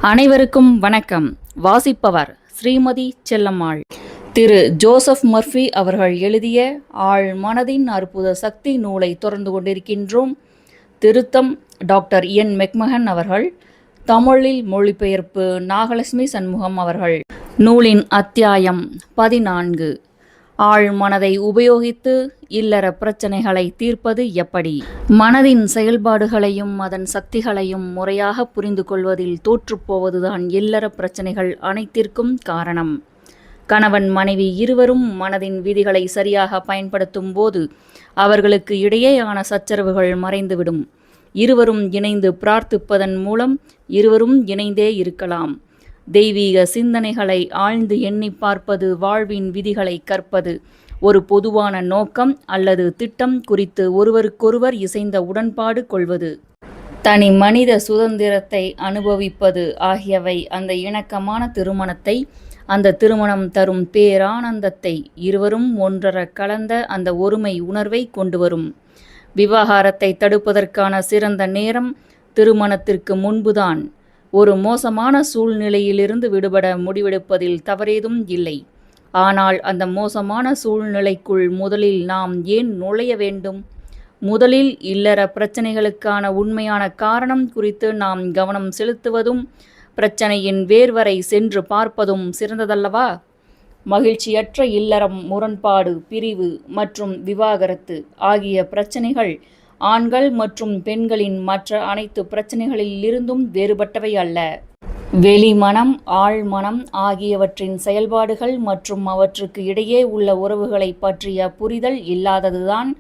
அனைவருக்கும் வணக்கம். வாசிப்பவர் ஸ்ரீமதி செல்லம்மாள். திரு ஜோசப் மர்ஃபி அவர்கள் எழுதிய ஆழ் மனதின் அற்புத சக்தி நூலை தொடர்ந்து கொண்டிருக்கின்றோம். திருத்தம் டாக்டர் என் மெக்மகன் அவர்கள். தமிழில் மொழிபெயர்ப்பு நாகலட்சுமி சண்முகம் அவர்கள். நூலின் அத்தியாயம் 14. ஆழ் மனதை உபயோகித்து இல்லற பிரச்சனைகளை தீர்ப்பது எப்படி? மனதின் செயல்பாடுகளையும் அதன் சக்திகளையும் முறையாக புரிந்து கொள்வதில் தோற்றுப்போவதுதான் இல்லற பிரச்சனைகள் அனைத்திற்கும் காரணம். கணவன் மனைவி இருவரும் மனதின் விதிகளை சரியாக பயன்படுத்தும் போது அவர்களுக்கு இடையேயான சச்சரவுகள் மறைந்துவிடும். இருவரும் இணைந்து பிரார்த்திப்பதன் மூலம் இருவரும் இணைந்தே இருக்கலாம். தெய்வீக சிந்தனைகளை ஆழ்ந்து எண்ணி பார்ப்பது, வாழ்வின் விதிகளை கற்பது, ஒரு பொதுவான நோக்கம் அல்லது திட்டம் குறித்து ஒருவருக்கொருவர் இசைந்த உடன்பாடு கொள்வது, தனி மனித சுதந்திரத்தை அனுபவிப்பது ஆகியவை அந்த இணக்கமான திருமணத்தை, அந்த திருமணம் தரும் பேரானந்தத்தை, இருவரும் ஒன்றர கலந்த அந்த ஒருமை உணர்வை கொண்டு வரும். விவாகரத்தை தடுப்பதற்கான சிறந்த நேரம் திருமணத்திற்கு முன்புதான். ஒரு மோசமான சூழ்நிலையிலிருந்து விடுபட முடிவெடுப்பதில் தவறேதும் இல்லை. ஆனால் அந்த மோசமான சூழ்நிலைக்குள் முதலில் நாம் ஏன் நுழைய வேண்டும்? முதலில் இல்லற பிரச்சனைகளுக்கான உண்மையான காரணம் குறித்து நாம் கவனம் செலுத்துவதும் பிரச்சனையின் வேர்வரை சென்று பார்ப்பதும் சிறந்ததல்லவா? மகிழ்ச்சியற்ற இல்லறம், முரண்பாடு, பிரிவு மற்றும் விவாகரத்து ஆகிய பிரச்சனைகள் ஆண்கள் மற்றும் பெண்களின் மற்ற அனைத்து பிரச்சனைகளில் இருந்தும் வேறுபட்டவை அல்ல. வெளிமனம், ஆழ்மனம் ஆகியவற்றின் செயல்பாடுகள் மற்றும் அவற்றுக்கு இடையே உள்ள உறவுகளை பற்றிய புரிதல் இல்லாததுதான்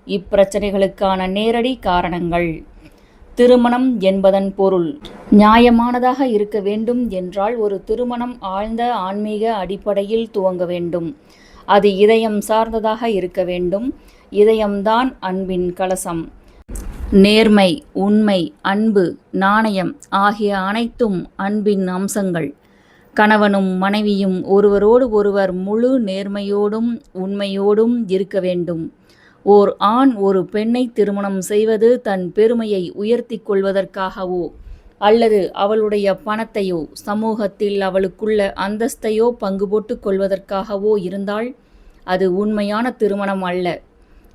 இப்பிரச்சனைகளுக்கான நேரடி காரணங்கள். திருமணம் என்பதன் பொருள் நியாயமானதாக இருக்க வேண்டும் என்றால் ஒரு திருமணம் ஆழ்ந்த ஆன்மீக அடிப்படையில் துவங்க வேண்டும். அது இதயம் சார்ந்ததாக இருக்க வேண்டும். இதயம்தான் அன்பின் கலசம். நேர்மை, உண்மை, அன்பு, நாணயம் ஆகிய அனைத்தும் அன்பின் அம்சங்கள். கணவனும் மனைவியும் ஒருவரோடு ஒருவர் முழு நேர்மையோடும் உண்மையோடும் இருக்க வேண்டும். ஓர் ஆண் ஒரு பெண்ணை திருமணம் செய்வது தன் பெருமையை உயர்த்தி கொள்வதற்காகவோ அல்லது அவளுடைய பணத்தையோ சமூகத்தில் அவளுக்குள்ள அந்தஸ்தையோ பங்கு போட்டு கொள்வதற்காகவோ இருந்தால் அது உண்மையான திருமணம் அல்ல.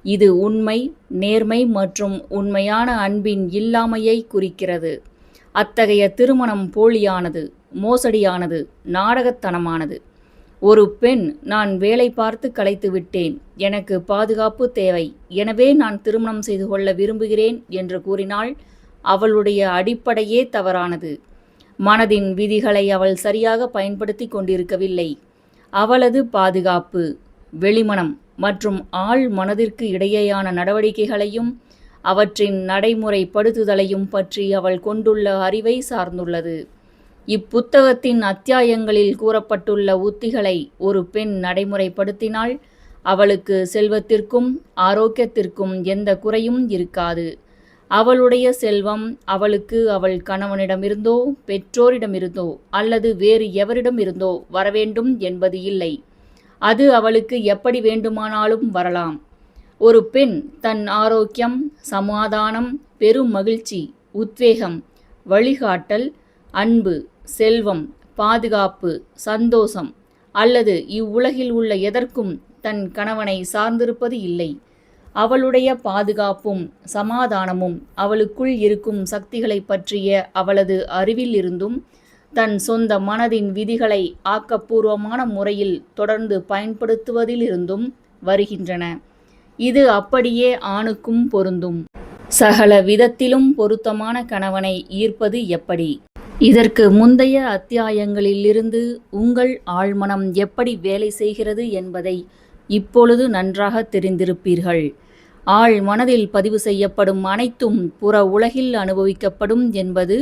இது உண்மை, நேர்மை மற்றும் உண்மையான அன்பின் இல்லாமையை குறிக்கிறது. அத்தகைய திருமணம் போலியானது, மோசடியானது, நாடகத்தனமானது. ஒரு பெண், நான் வேலை பார்த்து களைத்து விட்டேன், எனக்கு பாதுகாப்பு தேவை, எனவே நான் திருமணம் செய்து கொள்ள விரும்புகிறேன் என்று கூறினாள். அவளுடைய அடிப்படையே தவறானது. மனதின் விதிகளை அவள் சரியாக பயன்படுத்தி கொண்டிருக்கவில்லை. அவளது பாதுகாப்பு, வெளிமனம் மற்றும் ஆழ் மனதிற்கு இடையேயான நடவடிக்கைகளையும் அவற்றின் நடைமுறைப்படுத்துதலையும் பற்றி அவள் கொண்டுள்ள அறிவை சார்ந்துள்ளது. இப்புத்தகத்தின் அத்தியாயங்களில் கூறப்பட்டுள்ள உத்திகளை ஒரு பெண் நடைமுறைப்படுத்தினால் அவளுக்கு செல்வத்திற்கும் ஆரோக்கியத்திற்கும் எந்த குறையும் இருக்காது. அவளுடைய செல்வம் அவளுக்கு அவள் கணவனிடமிருந்தோ பெற்றோரிடமிருந்தோ அல்லது வேறு எவரிடமிருந்தோ வரவேண்டும் என்பது இல்லை. அது அவளுக்கு எப்படி வேண்டுமானாலும் வரலாம். ஒரு பெண் தன் ஆரோக்கியம், சமாதானம், பெரும் மகிழ்ச்சி, உத்வேகம், வழிகாட்டல், அன்பு, செல்வம், பாதுகாப்பு, சந்தோஷம் அல்லது இவ்வுலகில் உள்ள எதற்கும் தன் கணவனை சார்ந்திருப்பது இல்லை. அவளுடைய பாதுகாப்பும் சமாதானமும் அவளுக்குள் இருக்கும் சக்திகளை பற்றிய அவளது அறிவில் இருந்தும் தன் சொந்த மனதின் விதிகளை ஆக்கப்பூர்வமான முறையில் தொடர்ந்து பயன்படுத்துவதிலிருந்தும் வருகின்றன. இது அப்படியே ஆணுக்கும் பொருந்தும். சகல விதத்திலும் பொருத்தமான கணவனை ஈர்ப்பது எப்படி? இதற்கு முந்தைய அத்தியாயங்களிலிருந்து உங்கள் ஆழ்மனம் எப்படி வேலை செய்கிறது என்பதை இப்பொழுது நன்றாக தெரிந்திருப்பீர்கள். ஆழ் மனதில் பதிவு செய்யப்படும் அனைத்தும் புற உலகில் அனுபவிக்கப்படும் என்பது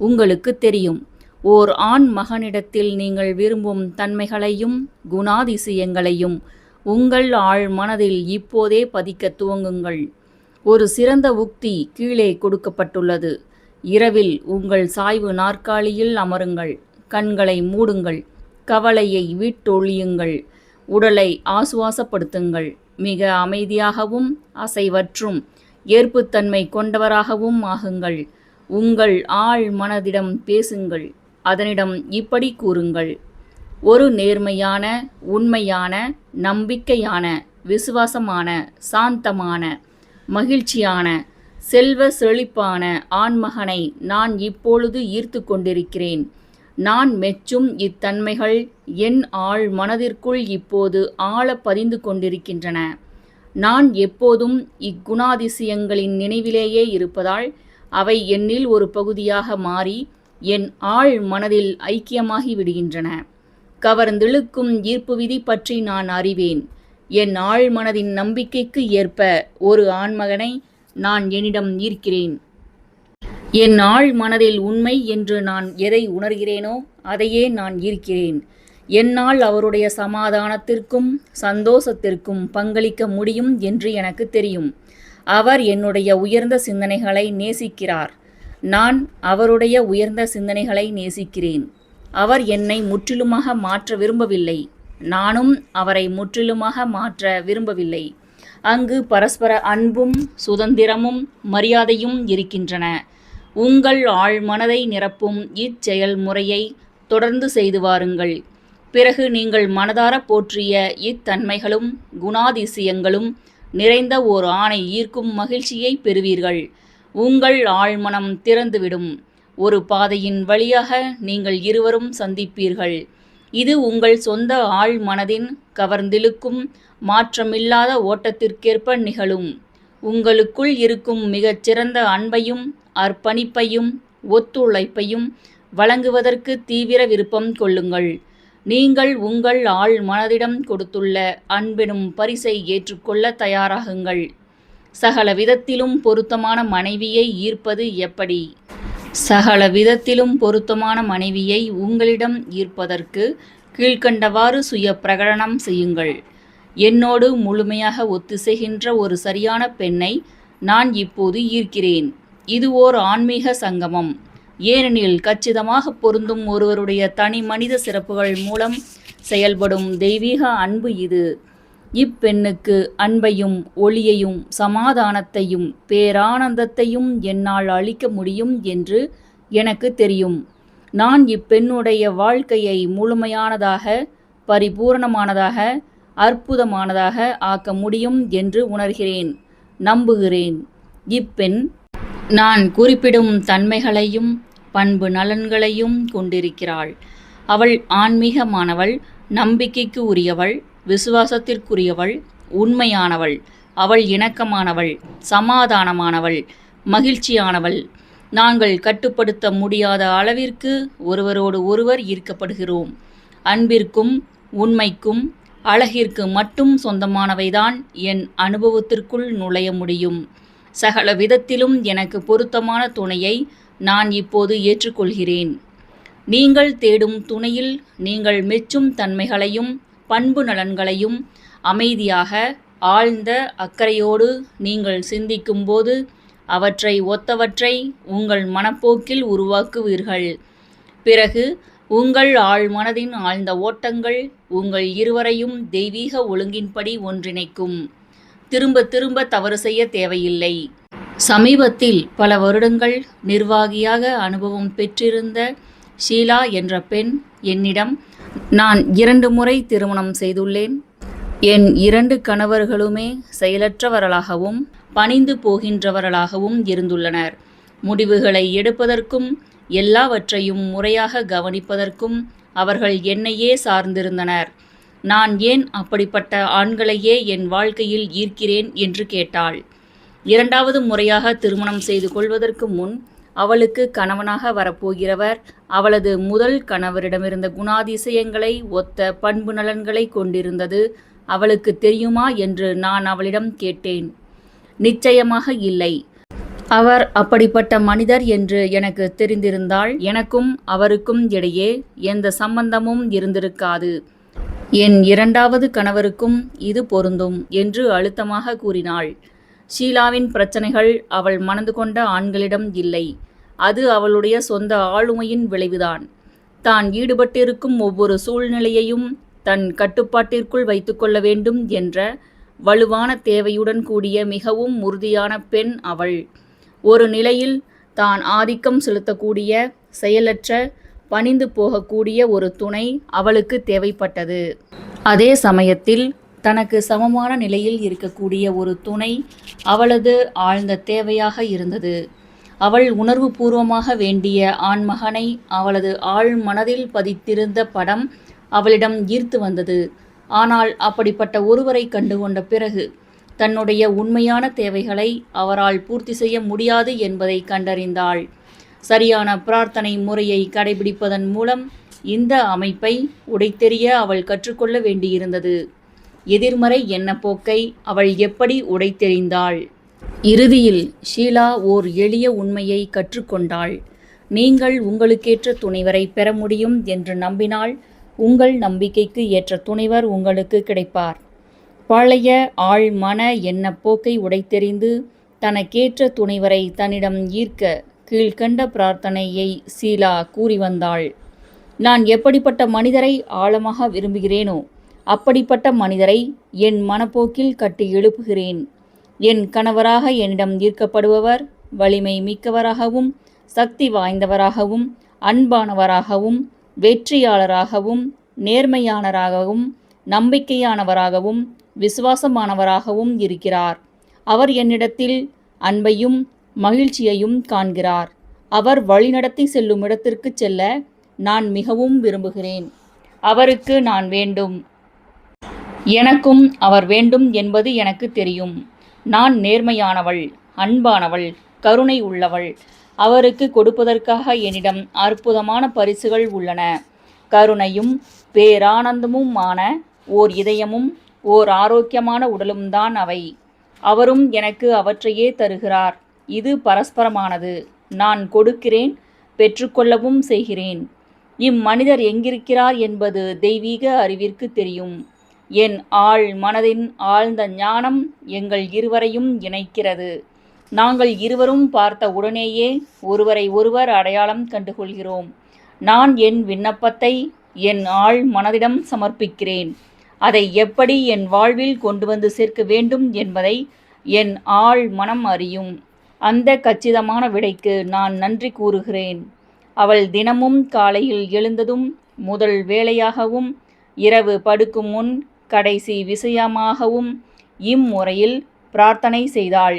உங்களுக்கு தெரியும். ஓர் ஆண் மகனிடத்தில் நீங்கள் விரும்பும் தன்மைகளையும் குணாதிசயங்களையும் உங்கள் ஆழ் மனதில் இப்போதே பதிக்க துவங்குங்கள். ஒரு சிறந்த உக்தி கீழே கொடுக்கப்பட்டுள்ளது. இரவில் உங்கள் சாய்வு நாற்காலியில் அமருங்கள். கண்களை மூடுங்கள். கவலையை விட்டொழியுங்கள். உடலை ஆசுவாசப்படுத்துங்கள். மிக அமைதியாகவும் அசைவற்றும் ஏற்புத்தன்மை கொண்டவராகவும் ஆகுங்கள். உங்கள் ஆழ் மனதிடம் பேசுங்கள். அதனிடம் இப்படி கூறுங்கள்: ஒரு நேர்மையான, உண்மையான, நம்பிக்கையான, விசுவாசமான, சாந்தமான, மகிழ்ச்சியான, செல்வ செழிப்பான ஆண்மகனை நான் இப்பொழுது ஈர்த்து கொண்டிருக்கிறேன். நான் மெச்சும் இத்தன்மைகள் என் ஆழ் மனதிற்குள் இப்போது ஆழ பதிந்து கொண்டிருக்கின்றன. நான் எப்போதும் இக்குணாதிசயங்களின் நினைவிலேயே இருப்பதால் அவை என்னில் ஒரு பகுதியாக மாறி என் ஆழ் மனதில் ஐக்கியமாகி விடுகின்றன. கவர்ந்திழுக்கும் ஈர்ப்பு விதி பற்றி நான் அறிவேன். என் ஆழ் மனதின் நம்பிக்கைக்கு ஏற்ப ஒரு ஆண்மகனை நான் என்னிடம் ஈர்க்கிறேன். என் ஆழ் மனதில் உண்மை என்று நான் எதை உணர்கிறேனோ அதையே நான் ஈர்க்கிறேன். என்னால் அவருடைய சமாதானத்திற்கும் சந்தோஷத்திற்கும் பங்களிக்க முடியும் என்று எனக்கு தெரியும். அவர் என்னுடைய உயர்ந்த சிந்தனைகளை நேசிக்கிறார். நான் அவருடைய உயர்ந்த சிந்தனைகளை நேசிக்கிறேன். அவர் என்னை முற்றிலுமாக மாற்ற விரும்பவில்லை. நானும் அவரை முற்றிலுமாக மாற்ற விரும்பவில்லை. அங்கு பரஸ்பர அன்பும் சுதந்திரமும் மரியாதையும் இருக்கின்றன. உங்கள் ஆழ் மனதை நிரப்பும் இச்செயல்முறையை தொடர்ந்து செய்து வாருங்கள். பிறகு நீங்கள் மனதார போற்றிய இத்தன்மைகளும் குணாதிசயங்களும் நிறைந்த ஓர் ஆணை ஈர்க்கும் மகிழ்ச்சியை பெறுவீர்கள். உங்கள் ஆழ்மனம் திறந்துவிடும். ஒரு பாதையின் வழியாக நீங்கள் இருவரும் சந்திப்பீர்கள். இது உங்கள் சொந்த ஆழ் மனதின் கவர்ந்திழுக்கும் மாற்றமில்லாத ஓட்டத்திற்கேற்ப நிகழும். உங்களுக்குள் இருக்கும் மிகச் சிறந்த அன்பையும் அர்ப்பணிப்பையும் ஒத்துழைப்பையும் வழங்குவதற்கு தீவிர விருப்பம் கொள்ளுங்கள். நீங்கள் உங்கள் ஆழ் மனதிடம் கொடுத்துள்ள அன்பெனும் பரிசை ஏற்றுக்கொள்ள தயாராகுங்கள். சகல விதத்திலும் பொருத்தமான மனைவியை ஈர்ப்பது எப்படி? சகல விதத்திலும் பொருத்தமான மனைவியை உங்களிடம் ஈர்ப்பதற்கு கீழ்க்கண்டவாறு சுய பிரகடனம் செய்யுங்கள். என்னோடு முழுமையாக ஒத்திசைகின்ற ஒரு சரியான பெண்ணை நான் இப்போது ஈர்க்கிறேன். இது ஓர் ஆன்மீக சங்கமம். ஏனெனில் கச்சிதமாக பொருந்தும் ஒருவருடைய தனி மனித சிறப்புகள் மூலம் செயல்படும் தெய்வீக அன்பு இது. இப்பெண்ணுக்கு அன்பையும் ஒளியையும் சமாதானத்தையும் பேரானந்தத்தையும் என்னால் அளிக்க முடியும் என்று எனக்கு தெரியும். நான் இப்பெண்ணுடைய வாழ்க்கையை முழுமையானதாக, பரிபூரணமானதாக, அற்புதமானதாக ஆக்க முடியும் என்று உணர்கிறேன், நம்புகிறேன். இப்பெண் நான் குறிப்பிடும் தன்மைகளையும் பண்பு நலன்களையும் கொண்டிருக்கிறாள். அவள் ஆன்மீகமானவள், நம்பிக்கைக்கு உரியவள், விசுவாசத்திற்குரியவள், உண்மையானவள். அவள் இணக்கமானவள், சமாதானமானவள், மகிழ்ச்சியானவள். நாங்கள் கட்டுப்படுத்த முடியாத அளவிற்கு ஒருவரோடு ஒருவர் ஈர்க்கப்படுகிறோம். அன்பிற்கும் உண்மைக்கும் அழகிற்கு மட்டும் சொந்தமானவைதான் என் அனுபவத்திற்குள் நுழைய முடியும். சகல விதத்திலும் எனக்கு பொருத்தமான துணையை நான் இப்போது ஏற்றுக்கொள்கிறேன். நீங்கள் தேடும் துணையில் நீங்கள் மெச்சும் தன்மைகளையும் பண்பு நலன்களையும் அமைதியாக ஆழ்ந்த அக்கறையோடு நீங்கள் சிந்திக்கும்போது அவற்றை ஒத்தவற்றை உங்கள் மனப்போக்கில் உருவாக்குவீர்கள். பிறகு உங்கள் ஆழ் மனதின் ஆழ்ந்த ஓட்டங்கள் உங்கள் இருவரையும் தெய்வீக ஒழுங்கின்படி ஒன்றிணைக்கும். திரும்ப திரும்ப தவறு செய்ய தேவையில்லை. சமீபத்தில் பல வருடங்கள் நிர்வாகியாக அனுபவம் பெற்றிருந்த ஷீலா என்ற பெண் என்னிடம், நான் 2 முறை திருமணம் செய்துள்ளேன். என் 2 கணவர்களுமே செயலற்றவர்களாகவும் பணிந்து போகின்றவர்களாகவும் இருந்துள்ளனர். முடிவுகளை எடுப்பதற்கும் எல்லாவற்றையும் முறையாக கவனிப்பதற்கும் அவர்கள் என்னையே சார்ந்திருந்தனர். நான் ஏன் அப்படிப்பட்ட ஆண்களையே என் வாழ்க்கையில் ஈர்க்கிறேன் என்று கேட்டாள். 2வது முறையாக திருமணம் செய்து கொள்வதற்கு முன் அவளுக்கு கணவனாக வரப்போகிறவர் அவளது முதல் கணவரிடமிருந்த குணாதிசயங்களை ஒத்த பண்பு நலன்களை கொண்டிருந்தது அவளுக்கு தெரியுமா என்று நான் அவளிடம் கேட்டேன். நிச்சயமாக இல்லை. அவர் அப்படிப்பட்ட மனிதர் என்று எனக்கு தெரிந்திருந்தால் எனக்கும் அவருக்கும் இடையே எந்த சம்பந்தமும் இருந்திருக்காது. என் 2வது கணவருக்கும் இது பொருந்தும் என்று அழுத்தமாக கூறினாள். ஷீலாவின் பிரச்சனைகள் அவள் மணந்து கொண்ட ஆண்களிடம் இல்லை. அது அவளுடைய சொந்த ஆளுமையின் விளைவுதான். தான் ஈடுபட்டிருக்கும் ஒவ்வொரு சூழ்நிலையையும் தன் கட்டுப்பாட்டிற்குள் வைத்துக்கொள்ள வேண்டும் என்ற வலுவான தேவையுடன் கூடிய மிகவும் உறுதியான பெண் அவள். ஒரு நிலையில் தான் ஆதிக்கம் செலுத்தக்கூடிய செயலற்ற பணிந்து போகக்கூடிய ஒரு துணை அவளுக்கு தேவைப்பட்டது. அதே சமயத்தில் தனக்கு சமமான நிலையில் இருக்கக்கூடிய ஒரு துணை அவளது ஆழ்ந்த தேவையாக இருந்தது. அவள் உணர்வுபூர்வமாக வேண்டிய ஆண்மகனை அவளது ஆழ் மனதில் பதித்திருந்த படம் அவளிடம் ஈர்த்து வந்தது. ஆனால் அப்படிப்பட்ட ஒருவரை கண்டுகொண்ட பிறகு தன்னுடைய உண்மையான தேவைகளை அவரால் பூர்த்தி செய்ய முடியாது என்பதை கண்டறிந்தாள். சரியான பிரார்த்தனை முறையை கடைபிடிப்பதன் மூலம் இந்த அமைப்பை உடைத்தெறிய அவள் கற்றுக்கொள்ள வேண்டியிருந்தது. எதிர்மறை எண்ணப்போக்கை அவள் எப்படி உடைத்தெறிந்தாள்? இறுதியில் ஷீலா ஓர் எளிய உண்மையை கற்றுக்கொண்டாள். நீங்கள் உங்களுக்கேற்ற துணைவரை பெற முடியும் என்று நம்பினால் உங்கள் நம்பிக்கைக்கு ஏற்ற துணைவர் உங்களுக்கு கிடைப்பார். பழைய ஆழ் மன எண்ணப்போக்கை உடைத்தெறிந்து தனக்கேற்ற துணைவரை தன்னிடம் ஈர்க்க கீழ்கண்ட பிரார்த்தனையை ஷீலா கூறி வந்தாள். நான் எப்படிப்பட்ட மனிதரை ஆழமாக விரும்புகிறேனோ அப்படிப்பட்ட மனிதரை என் மனப்போக்கில் கட்டி எழுப்புகிறேன். என் கணவராக என்னிடம் ஈர்க்கப்படுபவர் வலிமை மிக்கவராகவும் சக்தி வாய்ந்தவராகவும் அன்பானவராகவும் வெற்றியாளராகவும் நேர்மையானவராகவும் நம்பிக்கையானவராகவும் விசுவாசமானவராகவும் இருக்கிறார். அவர் என்னிடத்தில் அன்பையும் மகிழ்ச்சியையும் காண்கிறார். அவர் வழிநடத்தி செல்லும் இடத்திற்கு செல்ல நான் மிகவும் விரும்புகிறேன். அவருக்கு நான் வேண்டும். எனக்கும் அவர் வேண்டும் என்பது எனக்கு தெரியும். நான் நேர்மையானவள், அன்பானவள், கருணை உள்ளவள். அவருக்கு கொடுப்பதற்காக என்னிடம் அற்புதமான பரிசுகள் உள்ளன. கருணையும் பேரானந்தமுமான ஓர் இதயமும் ஓர் ஆரோக்கியமான உடலும் தான் அவை. அவரும் எனக்கு அவற்றையே தருகிறார். இது பரஸ்பரமானது. நான் கொடுக்கிறேன், பெற்றுக்கொள்ளவும் செய்கிறேன். இம்மனிதர் எங்கிருக்கிறார் என்பது தெய்வீக அறிவிற்கு தெரியும். என் ஆழ் மனதின் ஆழ்ந்த ஞானம் எங்கள் இருவரையும் இணைக்கிறது. நாங்கள் இருவரும் பார்த்த உடனேயே ஒருவரை ஒருவர் அடையாளம் கண்டுகொள்கிறோம். நான் என் விண்ணப்பத்தை என் ஆழ் மனதிடம் சமர்ப்பிக்கிறேன். அதை எப்படி என் வாழ்வில் கொண்டு வந்து சேர்க்க வேண்டும் என்பதை என் ஆழ் மனம் அறியும். அந்த கச்சிதமான விடைக்கு நான் நன்றி கூறுகிறேன். அவள் தினமும் காலையில் எழுந்ததும் முதல் வேளையாகவும் இரவு படுக்கும் முன் கடைசி விஷயமாகவும் இம்முறையில் பிரார்த்தனை செய்தாள்.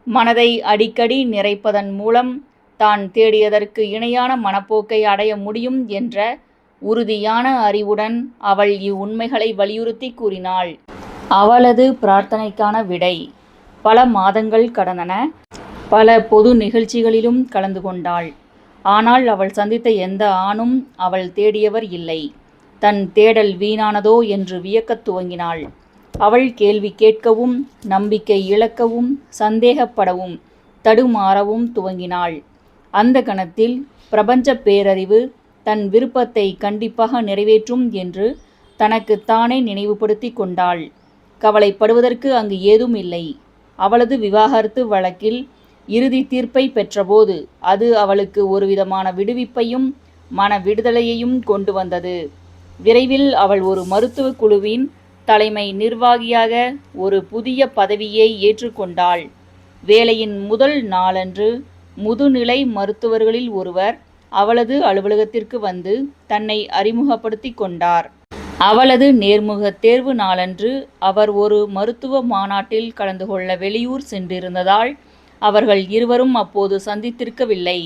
மனதை அடிக்கடி நிறைப்பதன் மூலம் தான் தேடியதற்கு இணையான மனப்போக்கை அடைய முடியும் என்ற உறுதியான அறிவுடன் அவள் இவ்வுண்மைகளை வலியுறுத்தி கூறினாள். அவளது பிரார்த்தனைக்கான விடை. பல மாதங்கள் கடந்தன. பல பொது நிகழ்ச்சிகளிலும் கலந்து கொண்டாள். ஆனால் அவள் சந்தித்த எந்த ஆணும் அவள் தேடியவர் இல்லை. தன் தேடல் வீணானதோ என்று வியக்கத் துவங்கினாள். அவள் கேள்வி கேட்கவும் நம்பிக்கை இழக்கவும் சந்தேகப்படவும் தடுமாறவும் துவங்கினாள். அந்த கணத்தில் பிரபஞ்ச பேரறிவு தன் விருப்பத்தை கண்டிப்பாக நிறைவேற்றும் என்று தனக்கு தானே நினைவுபடுத்தி கொண்டாள். கவலைப்படுவதற்கு அங்கு ஏதும் இல்லை. அவளது விவாகரத்து வழக்கில் இறுதி தீர்ப்பை பெற்றபோது அது அவளுக்கு ஒருவிதமான விடுவிப்பையும் மன விடுதலையையும் கொண்டு வந்தது. விரைவில் அவள் ஒரு மருத்துவ குழுவின் தலைமை நிர்வாகியாக ஒரு புதிய பதவியை ஏற்றுக்கொண்டாள். வேலையின் முதல் நாளன்று முதுநிலை மருத்துவர்களில் ஒருவர் அவளது அலுவலகத்திற்கு வந்து தன்னை அறிமுகப்படுத்தி கொண்டார். அவளது நேர்முக தேர்வு நாளன்று அவர் ஒரு மருத்துவ மாநாட்டில் கலந்து கொள்ள வெளியூர் சென்றிருந்ததால் அவர்கள் இருவரும் அப்போது சந்தித்திருக்கவில்லை.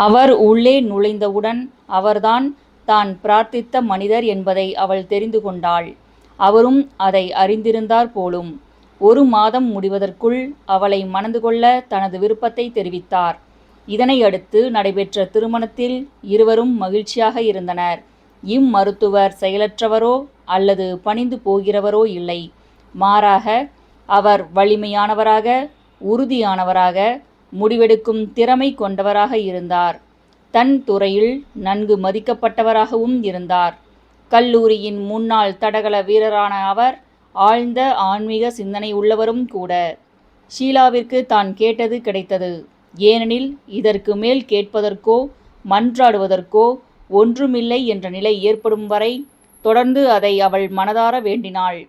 அவர் உள்ளே நுழைந்தவுடன் அவர்தான் தான் பிரார்த்தித்த மனிதர் என்பதை அவள் தெரிந்து கொண்டாள். அவரும் அதை அறிந்திருந்தார் போலும். 1 மாதம் முடிவதற்குள் அவளை மணந்து கொள்ள தனது விருப்பத்தை தெரிவித்தார். இதனை அடுத்து நடைபெற்ற திருமணத்தில் இருவரும் மகிழ்ச்சியாக இருந்தனர். இம்மருத்துவர் செயலற்றவரோ அல்லது பணிந்து போகிறவரோ இல்லை. மாறாக அவர் வலிமையானவராக, உறுதியானவராக, முடிவெடுக்கும் திறமை கொண்டவராக இருந்தார். தன் துறையில் நன்கு மதிக்கப்பட்டவராகவும் இருந்தார். கல்லூரியின் முன்னாள் தடகள வீரரான அவர் ஆழ்ந்த ஆன்மீக சிந்தனை உள்ளவரும் கூட. ஷீலாவிற்கு தான் கேட்டது கிடைத்தது. ஏனெனில் இதற்கு மேல் கேட்பதற்கோ மன்றாடுவதற்கோ ஒன்றுமில்லை என்ற நிலை ஏற்படும் வரை தொடர்ந்து அதை அவள் மனதார வேண்டினாள்.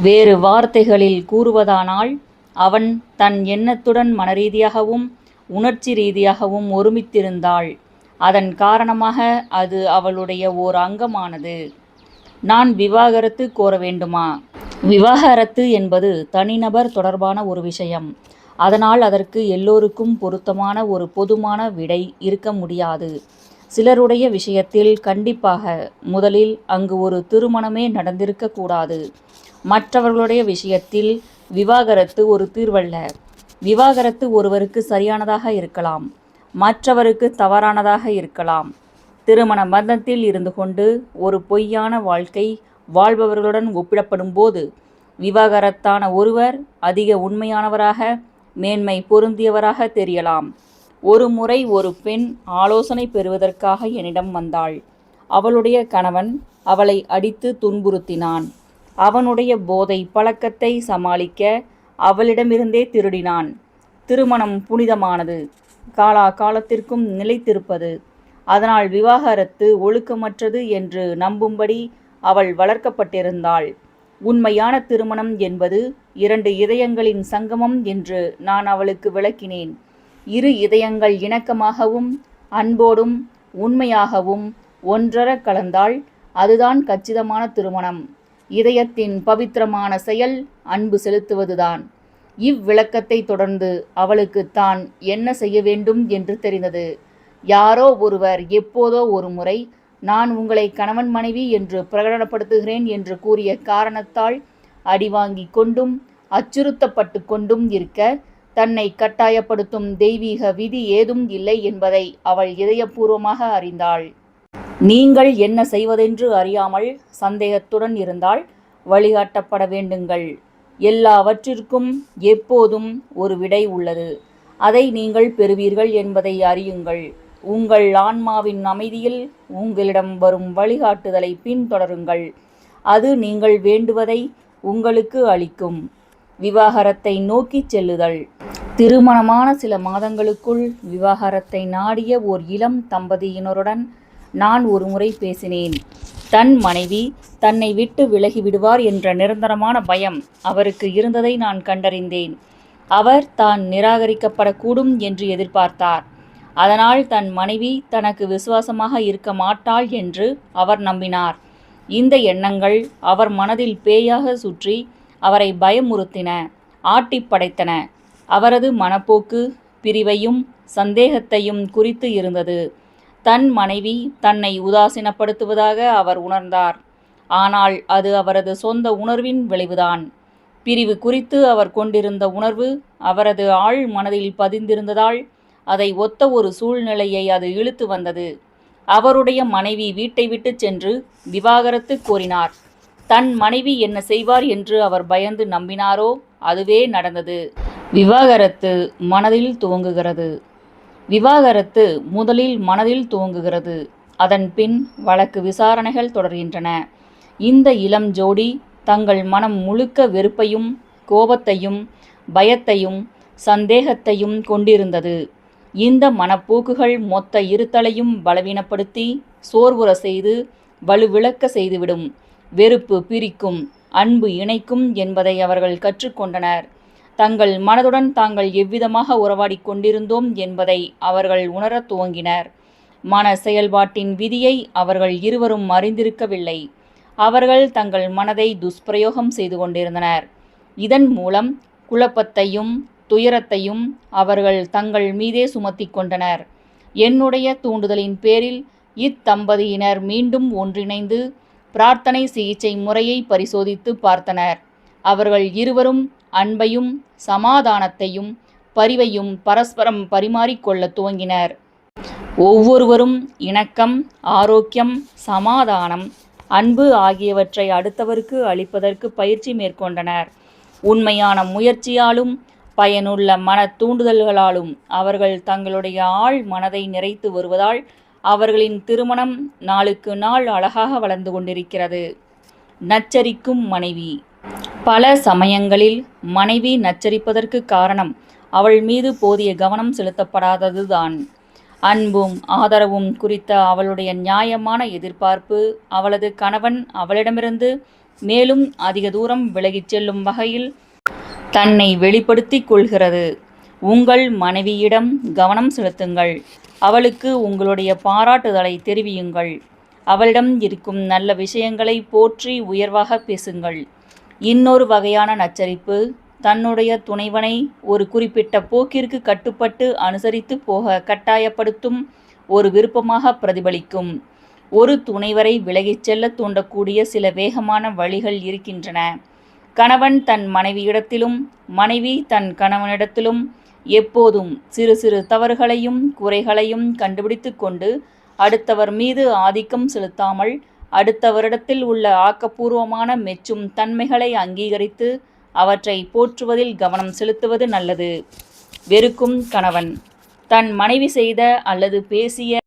வேறு வார்த்தைகளில் கூறுவதானால் அவன் தன் எண்ணத்துடன் மனரீதியாகவும் உணர்ச்சி ரீதியாகவும் ஒருமித்திருந்தாள். அதன் காரணமாக அது அவளுடைய ஓர் அங்கமானது. நான் விவாகரத்து கோர வேண்டுமா? விவாகரத்து என்பது தனிநபர் தொடர்பான ஒரு விஷயம். அதனால் அதற்கு எல்லோருக்கும் பொருத்தமான ஒரு பொதுவான விடை இருக்க முடியாது. சிலருடைய விஷயத்தில் கண்டிப்பாக முதலில் அங்கு ஒரு திருமணமே நடந்திருக்க கூடாது. மற்றவர்களுடைய விஷயத்தில் விவாகரத்து ஒரு தீர்வல்ல. விவாகரத்து ஒருவருக்கு சரியானதாக இருக்கலாம், மற்றவருக்கு தவறானதாக இருக்கலாம். திருமண பந்தத்தில் இருந்து கொண்டு ஒரு பொய்யான வாழ்க்கை வாழ்பவர்களுடன் ஒப்பிடப்படும் போது விவாகரத்தான ஒருவர் அதிக உண்மையானவராக, மேன்மை பொருந்தியவராக தெரியலாம். ஒரு முறை ஒரு பெண் ஆலோசனை பெறுவதற்காக என்னிடம் வந்தாள். அவளுடைய கணவன் அவளை அடித்து துன்புறுத்தினான். அவனுடைய போதை பழக்கத்தை சமாளிக்க அவளிடமிருந்தே திருடினான். திருமணம் புனிதமானது, காலா காலத்திற்கும் நிலைத்திருப்பது. அதனால் விவாகரத்து ஒழுக்கமற்றது என்று நம்பும்படி அவள் வளர்க்கப்பட்டிருந்தாள். உண்மையான திருமணம் என்பது 2 இதயங்களின் சங்கமம் என்று நான் அவளுக்கு விளக்கினேன். 2 இதயங்கள் இணக்கமாகவும் அன்போடும் உண்மையாகவும் ஒன்றர கலந்தால் அதுதான் கச்சிதமான திருமணம். இதயத்தின் பவித்திரமான செயல் அன்பு செலுத்துவதுதான். இவ்விளக்கத்தை தொடர்ந்து அவளுக்கு தான் என்ன செய்ய வேண்டும் என்று தெரிந்தது. யாரோ ஒருவர் எப்போதோ ஒரு முறை நான் உங்களை கணவன் மனைவி என்று பிரகடனப்படுத்துகிறேன் என்று கூறிய காரணத்தால் அடிவாங்கி கொண்டும் அச்சுறுத்தப்பட்டு கொண்டும் இருக்க தன்னை கட்டாயப்படுத்தும் தெய்வீக விதி ஏதும் இல்லை என்பதை அவள் இதயபூர்வமாக அறிந்தாள். நீங்கள் என்ன செய்வதென்று அறியாமல் சந்தேகத்துடன் இருந்தால் வழிகாட்டப்பட வேண்டுங்கள். எல்லாவற்றிற்கும் எப்போதும் ஒரு விடை உள்ளது. அதை நீங்கள் பெறுவீர்கள் என்பதை அறியுங்கள். உங்கள் ஆன்மாவின் அமைதியில் உங்களிடம் வரும் வழிகாட்டுதலை பின்தொடருங்கள். அது நீங்கள் வேண்டுவதை உங்களுக்கு அளிக்கும். விவாகரத்தை நோக்கிச் செல்லுதல். திருமணமான சில மாதங்களுக்குள் விவாகரத்தை நாடிய ஓர் இளம் தம்பதியினருடன் நான் ஒருமுறை பேசினேன். தன் மனைவி தன்னை விட்டு விலகிவிடுவார் என்ற நிரந்தரமான பயம் அவருக்கு இருந்ததை நான் கண்டறிந்தேன். அவர் தான் நிராகரிக்கப்படக்கூடும் என்று எதிர்பார்த்தார். அதனால் தன் மனைவி தனக்கு விசுவாசமாக இருக்க மாட்டாள் என்று அவர் நம்பினார். இந்த எண்ணங்கள் அவர் மனதில் பேயாக சுற்றி அவரை பயமுறுத்தின, ஆட்டிப் படைத்தன. அவரது மனப்போக்கு பிரிவையும் சந்தேகத்தையும் குறித்து இருந்தது. தன் மனைவி தன்னை உதாசீனப்படுத்துவதாக அவர் உணர்ந்தார். ஆனால் அது அவரது சொந்த உணர்வின் விளைவுதான். பிரிவு குறித்து அவர் கொண்டிருந்த உணர்வு அவரது ஆழ் மனதில் பதிந்திருந்ததால் அதை ஒத்த ஒரு சூழ்நிலையை அது இழுத்து வந்தது. அவருடைய மனைவி வீட்டை விட்டு சென்று விவாகரத்து கோரினார். தன் மனைவி என்ன செய்வார் என்று அவர் பயந்து நம்பினாரோ அதுவே நடந்தது. விவாகரத்து மனதில் துவங்குகிறது. விவாகரத்து முதலில் மனதில் துவங்குகிறது. அதன் பின் வழக்கு விசாரணைகள் தொடர்கின்றன. இந்த இளம் ஜோடி தங்கள் மனம் முழுக்க வெறுப்பையும் கோபத்தையும் பயத்தையும் சந்தேகத்தையும் கொண்டிருந்தது. இந்த மனப்போக்குகள் மொத்த இருத்தலையும் பலவீனப்படுத்தி சோர்வுற செய்து வலுவிழக்க செய்துவிடும். வெறுப்பு பிரிக்கும், அன்பு இணைக்கும் என்பதை அவர்கள் கற்றுக்கொண்டனர். தங்கள் மனதுடன் தாங்கள் எவ்விதமாக உறவாடி கொண்டிருந்தோம் என்பதை அவர்கள் உணரத் துவங்கினர். மன செயல்பாட்டின் விதியை அவர்கள் இருவரும் அறிந்திருக்கவில்லை. அவர்கள் தங்கள் மனதை துஷ்பிரயோகம் செய்து கொண்டிருந்தனர். இதன் மூலம் குழப்பத்தையும் துயரத்தையும் அவர்கள் தங்கள் மீதே சுமத்தி கொண்டனர். என்னுடைய தூண்டுதலின் பேரில் இத்தம்பதியினர் மீண்டும் ஒன்றிணைந்து பிரார்த்தனை சிகிச்சை முறையை பரிசோதித்து பார்த்தனர். அவர்கள் இருவரும் அன்பையும் சமாதானத்தையும் பரிவையும் பரஸ்பரம் பரிமாறிக்கொள்ள துவங்கினர். ஒவ்வொருவரும் இணக்கம், ஆரோக்கியம், சமாதானம், அன்பு ஆகியவற்றை அடுத்தவருக்கு அளிப்பதற்கு பயிற்சி மேற்கொண்டனர். உண்மையான முயற்சியாலும் பயனுள்ள மன தூண்டுதல்களாலும் அவர்கள் தங்களுடைய ஆழ் மனதை நிறைத்து வருவதால் அவர்களின் திருமணம் நாளுக்கு நாள் அழகாக வளர்ந்து கொண்டிருக்கிறது. நச்சரிக்கும் மனைவி. பல சமயங்களில் மனைவி நச்சரிப்பதற்கு காரணம் அவள் மீது போதிய கவனம் செலுத்தப்படாததுதான். அன்பும் ஆதரவும் குறித்த அவளுடைய நியாயமான எதிர்பார்ப்பு அவளது கணவன் அவளிடமிருந்து மேலும் அதிக தூரம் விலகிச் செல்லும் வகையில் தன்னை வெளிப்படுத்திக் கொள்கிறது. உங்கள் மனைவியிடம் கவனம் செலுத்துங்கள். அவளுக்கு உங்களுடைய பாராட்டுதலை தெரிவியுங்கள். அவளிடம் இருக்கும் நல்ல விஷயங்களை போற்றி உயர்வாக பேசுங்கள். இன்னொரு வகையான நச்சரிப்பு தன்னுடைய துணைவனை ஒரு குறிப்பிட்ட போக்கிற்கு கட்டுப்பட்டு அனுசரித்து போக கட்டாயப்படுத்தும் ஒரு விருப்பமாக பிரதிபலிக்கும். ஒரு துணைவரை விலகிச் செல்ல தூண்டக்கூடிய சில வேகமான வழிகள் இருக்கின்றன. கணவன் தன் மனைவியிடத்திலும் மனைவி தன் கணவனிடத்திலும் எப்போதும் சிறு சிறு தவறுகளையும் குறைகளையும் கண்டுபிடித்து கொண்டு அடுத்தவர் மீது ஆதிக்கம் செலுத்தாமல் அடுத்தவரிடத்தில் உள்ள ஆக்கப்பூர்வமான மெச்சும் தன்மைகளை அங்கீகரித்து அவற்றை போற்றுவதில் கவனம் செலுத்துவது நல்லது. வெறுக்கும் கணவன் தன் மனைவி செய்த அல்லது பேசிய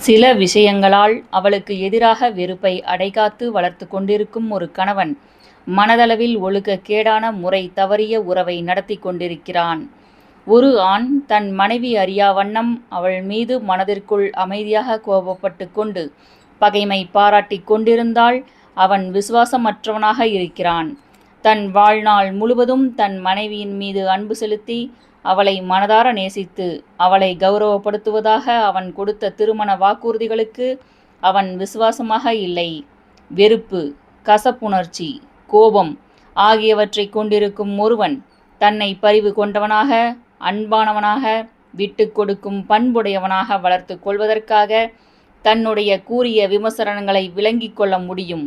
சில விஷயங்களால் அவளுக்கு எதிராக வெறுப்பை அடைகாத்து வளர்த்து கொண்டிருக்கும் ஒரு கணவன் மனதளவில் ஒழுக்கக்கேடான முறை தவறிய உறவை நடத்தி கொண்டிருக்கிறான். ஒரு ஆண் தன் மனைவி அறியா வண்ணம் அவள் மீது மனதிற்குள் அமைதியாக கோபப்பட்டு கொண்டு பகைமை பாராட்டி கொண்டிருந்தால் அவன் விசுவாசமற்றவனாக இருக்கிறான். தன் வாழ்நாள் முழுவதும் தன் மனைவியின் மீது அன்பு செலுத்தி அவளை மனதார நேசித்து அவளை கௌரவப்படுத்துவதாக அவன் கொடுத்த திருமண வாக்குறுதிகளுக்கு அவன் விசுவாசமாக இல்லை. வெறுப்பு, கசப்புணர்ச்சி, கோபம் ஆகியவற்றை கொண்டிருக்கும் ஒருவன் தன்னை பரிவு கொண்டவனாக, அன்பானவனாக, விட்டு கொடுக்கும் பண்புடையவனாக வளர்த்து கொள்வதற்காக தன்னுடைய கூறிய விமர்சனங்களை விளங்கிக் கொள்ள முடியும்.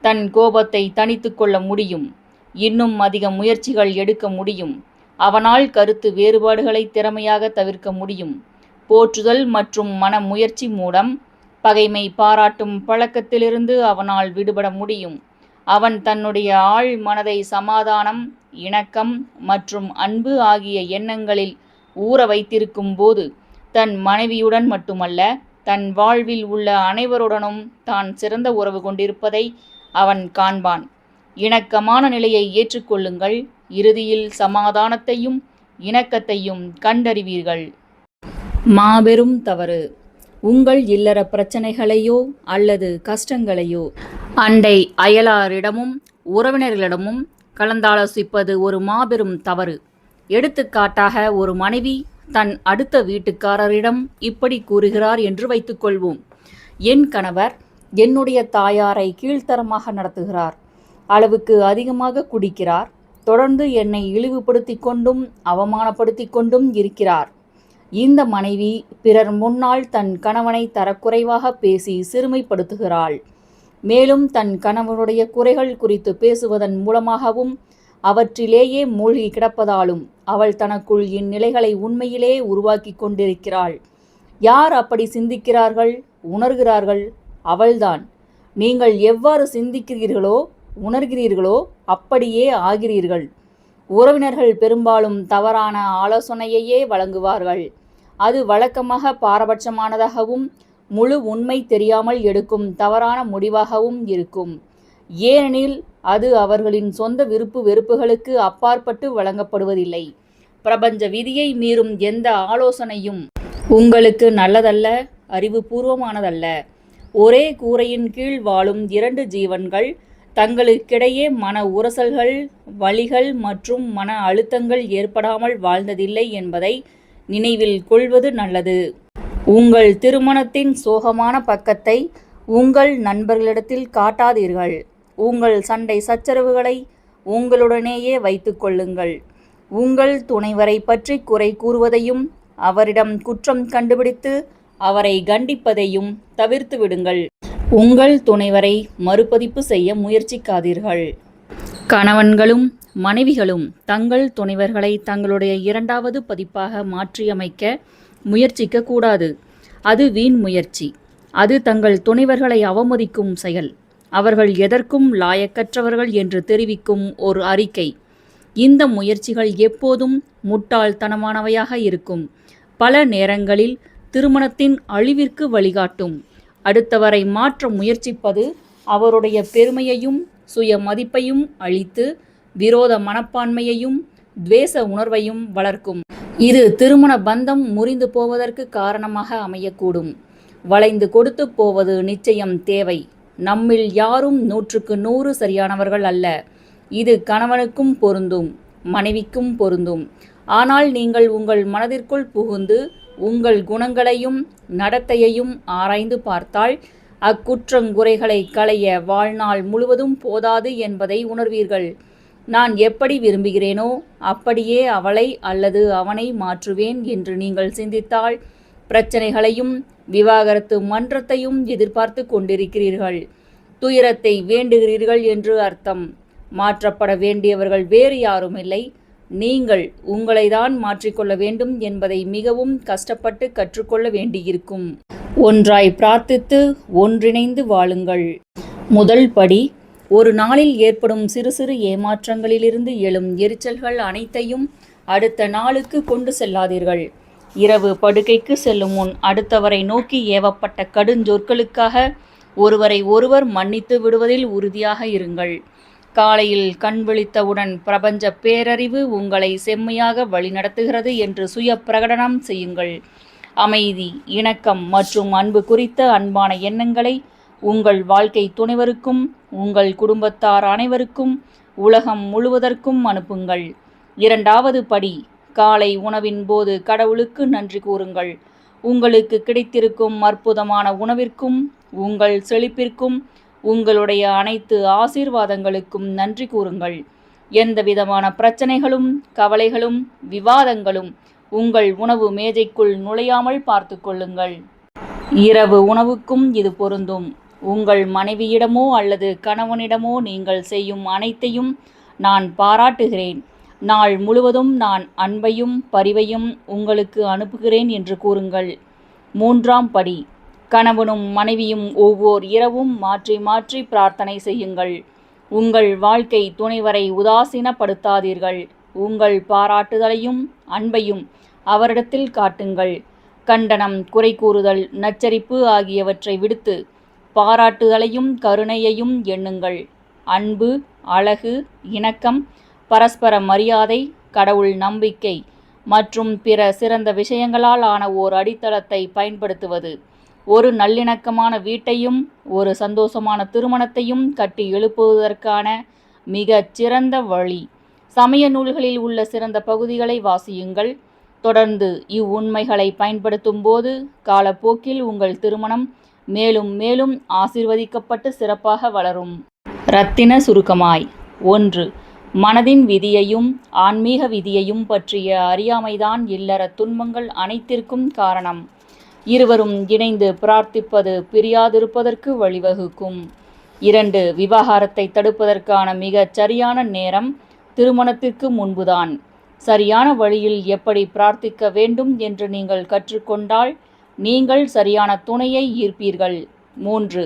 தன் கோபத்தை தணித்து கொள்ள முடியும். இன்னும் அதிக முயற்சிகள் எடுக்க முடியும். அவனால் கருத்து வேறுபாடுகளை திறமையாக தவிர்க்க முடியும். போற்றுதல் மற்றும் மன முயற்சி மூலம் பகைமை பாராட்டும் பழக்கத்திலிருந்து அவனால் விடுபட முடியும். அவன் தன்னுடைய ஆழ் மனதை சமாதானம், இணக்கம் மற்றும் அன்பு ஆகிய எண்ணங்களில் ஊற வைத்திருக்கும் போது தன் மனைவியுடன் மட்டுமல்ல, தன் வாழ்வில் உள்ள அனைவருடனும் தான் சிறந்த உறவு கொண்டிருப்பதை அவன் காண்பான். இணக்கமான நிலையை ஏற்றுக்கொள்ளுங்கள். இறுதியில் சமாதானத்தையும் இணக்கத்தையும் கண்டறிவீர்கள். மாபெரும் தவறு உங்கள் இல்லற பிரச்சனைகளையோ அல்லது கஷ்டங்களையோ அண்டை அயலாரிடமும் உறவினர்களிடமும் கலந்தாலோசிப்பது ஒரு மாபெரும் தவறு. எடுத்துக்காட்டாக, ஒரு மனைவி தன் அடுத்த வீட்டுக்காரரிடம் இப்படி கூறுகிறார் என்று வைத்துக்கொள்வோம். என் கணவர் என்னுடைய தாயாரை கீழ்த்தரமாக நடத்துகிறார். அளவுக்கு அதிகமாக குடிக்கிறார். தொடர்ந்து என்னை இழிவுபடுத்தி கொண்டும் அவமானப்படுத்தி கொண்டும் இருக்கிறார். இந்த மனைவி பிறர் முன்னால் தன் கணவனை தரக்குறைவாக பேசி சிறுமைப்படுத்துகிறாள். மேலும் தன் கணவனுடைய குறைகள் குறித்து பேசுவதன் மூலமாகவும் அவற்றிலேயே மூழ்கி கிடப்பதாலும் அவள் தனக்குள் இந்நிலைகளை உண்மையிலே உருவாக்கி கொண்டிருக்கிறாள். யார் அப்படி சிந்திக்கிறார்கள், உணர்கிறார்கள்? அவள்தான். நீங்கள் எவ்வாறு சிந்திக்கிறீர்களோ உணர்கிறீர்களோ அப்படியே ஆகிறீர்கள். உறவினர்கள் பெரும்பாலும் தவறான ஆலோசனையையே வழங்குவார்கள். அது வழக்கமாக பாரபட்சமானதாகவும் முழு உண்மை தெரியாமல் எடுக்கும் தவறான முடிவாகவும் இருக்கும். ஏனெனில் அது அவர்களின் சொந்த விருப்பு வெறுப்புகளுக்கு அப்பாற்பட்டு வழங்கப்படுவதில்லை. பிரபஞ்ச விதியை மீறும் எந்த ஆலோசனையும் உங்களுக்கு நல்லதல்ல, அறிவுபூர்வமானதல்ல. ஒரே கூரையின் கீழ் வாழும் இரண்டு ஜீவன்கள் தங்களுக்கிடையே மன உரசல்கள், வலிகள் மற்றும் மன அழுத்தங்கள் ஏற்படாமல் வாழ்ந்ததில்லை என்பதை நினைவில் கொள்வது நல்லது. உங்கள் திருமணத்தின் சோகமான பக்கத்தை உங்கள் நண்பர்களிடத்தில் காட்டாதீர்கள். உங்கள் சண்டை சச்சரவுகளை உங்களுடனேயே வைத்துக் கொள்ளுங்கள். உங்கள் துணைவரை பற்றி குறை கூறுவதையும் அவரிடம் குற்றம் கண்டுபிடித்து அவரை கண்டிப்பதையும் தவிர்த்து விடுங்கள். உங்கள் துணைவரை மறுபதிப்பு செய்ய முயற்சிக்காதீர்கள். கணவன்களும் மனைவிகளும் தங்கள் துணைவர்களை தங்களுடைய இரண்டாவது பதிப்பாக மாற்றியமைக்க முயற்சிக்க கூடாது. அது வீண் முயற்சி. அது தங்கள் துணைவர்களை அவமதிக்கும் செயல். அவர்கள் எதற்கும் லாயக்கற்றவர்கள் என்று தெரிவிக்கும் ஒரு அறிக்கை. இந்த முயற்சிகள் எப்போதும் முட்டாள்தனமானவையாக இருக்கும். பல நேரங்களில் திருமணத்தின் அழிவிற்கு வழிகாட்டும். அடுத்தவரை மாற்ற முயற்சிப்பது அவருடைய பெருமையையும் சுய மதிப்பையும் அழித்து விரோத மனப்பான்மையையும் துவேஷ உணர்வையும் வளர்க்கும். இது திருமண பந்தம் முறிந்து போவதற்கு காரணமாக அமையக்கூடும். வளைந்து கொடுத்து போவது நிச்சயம் தேவை. நம்மில் யாரும் 100க்கு 100 சரியானவர்கள் அல்ல. இது கணவனுக்கும் பொருந்தும், மனைவிக்கும் பொருந்தும். ஆனால் நீங்கள் உங்கள் மனதிற்குள் புகுந்து உங்கள் குணங்களையும் நடத்தையையும் ஆராய்ந்து பார்த்தால் அக்குற்றங்குறைகளை களைய வாழ்நாள் முழுவதும் போதாது என்பதை உணர்வீர்கள். நான் எப்படி விரும்புகிறேனோ அப்படியே அவளை அல்லது அவனை மாற்றுவேன் என்று நீங்கள் சிந்தித்தால் பிரச்சனைகளையும் விவாகரத்து மன்றத்தையும் எதிர்பார்த்து கொண்டிருக்கிறீர்கள். துயரத்தை வேண்டுகிறீர்கள் என்று அர்த்தம். மாற்றப்பட வேண்டியவர்கள் வேறு யாரும் இல்லை, நீங்கள் உங்களைதான் மாற்றிக்கொள்ள வேண்டும் என்பதை மிகவும் கஷ்டப்பட்டு கற்றுக்கொள்ள வேண்டியிருக்கும். ஒன்றாய் பிரார்த்தித்து ஒன்றிணைந்து வாழுங்கள். முதல் படி, ஒரு நாளில் ஏற்படும் சிறு சிறு ஏமாற்றங்களிலிருந்து எழும் எரிச்சல்கள் அனைத்தையும் அடுத்த நாளுக்கு கொண்டு செல்லாதீர்கள். இரவு படுக்கைக்கு செல்லும் முன் அடுத்தவரை நோக்கி ஏவப்பட்ட கடுஞ்சொற்களுக்காக ஒருவரை ஒருவர் மன்னித்து விடுவதில் உறுதியாக இருங்கள். காலையில் கண் விழித்தவுடன் பிரபஞ்ச பேரறிவு உங்களை செம்மையாக வழிநடத்துகிறது என்று சுய பிரகடனம் செய்யுங்கள். அமைதி, இணக்கம் மற்றும் அன்பு குறித்த அன்பான எண்ணங்களை உங்கள் வாழ்க்கை துணைவருக்கும் உங்கள் குடும்பத்தார் அனைவருக்கும் உலகம் முழுவதற்கும் அனுப்புங்கள். இரண்டாவது படி, காலை உணவின் போது கடவுளுக்கு நன்றி கூறுங்கள். உங்களுக்கு கிடைத்திருக்கும் அற்புதமான உணவிற்கும் உங்கள் செழிப்பிற்கும் உங்களுடைய அனைத்து ஆசீர்வாதங்களுக்கும் நன்றி கூறுங்கள். எந்தவிதமான பிரச்சனைகளும் கவலைகளும் விவாதங்களும் உங்கள் உணவு மேஜைக்குள் நுழையாமல் பார்த்து கொள்ளுங்கள். இரவு உணவுக்கும் இது பொருந்தும். உங்கள் மனைவியிடமோ அல்லது கணவனிடமோ நீங்கள் செய்யும் அனைத்தையும் நான் பாராட்டுகிறேன். நாள் முழுவதும் நான் அன்பையும் பரிவையும் உங்களுக்கு அனுப்புகிறேன் என்று கூறுங்கள். மூன்றாம் படி, கணவனும் மனைவியும் ஒவ்வொரு இரவும் மாற்றி மாற்றி பிரார்த்தனை செய்யுங்கள். உங்கள் வாழ்க்கை துணைவரை உதாசீனப்படுத்தாதீர்கள். உங்கள் பாராட்டுதலையும் அன்பையும் அவரிடத்தில் காட்டுங்கள். கண்டனம், குறை கூறுதல், நச்சரிப்பு ஆகியவற்றை விடுத்து பாராட்டுதலையும் கருணையையும் எண்ணுங்கள். அன்பு, அழகு, இணக்கம், பரஸ்பர மரியாதை, கடவுள் நம்பிக்கை மற்றும் பிற சிறந்த விஷயங்களால் ஆன ஓர் அடித்தளத்தை பயன்படுத்துவது ஒரு நல்லிணக்கமான வீட்டையும் ஒரு சந்தோஷமான திருமணத்தையும் கட்டி எழுப்புவதற்கான மிகச் சிறந்த வழி. சமய நூல்களில் உள்ள சிறந்த பகுதிகளை வாசியுங்கள். தொடர்ந்து இவ்வுண்மைகளை பயன்படுத்தும் போது காலப்போக்கில் உங்கள் திருமணம் மேலும் மேலும் ஆசீர்வதிக்கப்பட்டு சிறப்பாக வளரும். இரத்தின சுருக்கமாய்: 1. மனதின் விதியையும் ஆன்மீக விதியையும் பற்றிய அறியாமைதான் இல்லற துன்பங்கள் அனைத்திற்கும் காரணம். இருவரும் இணைந்து பிரார்த்திப்பது பிரியாதிருப்பதற்கு வழிவகுக்கும். 2. விவாகரத்தை தடுப்பதற்கான மிகச் சரியான நேரம் திருமணத்திற்கு முன்புதான். சரியான வழியில் எப்படி பிரார்த்திக்க வேண்டும் என்று நீங்கள் கற்றுக்கொண்டால் நீங்கள் சரியான துணையை ஈர்ப்பீர்கள். 3.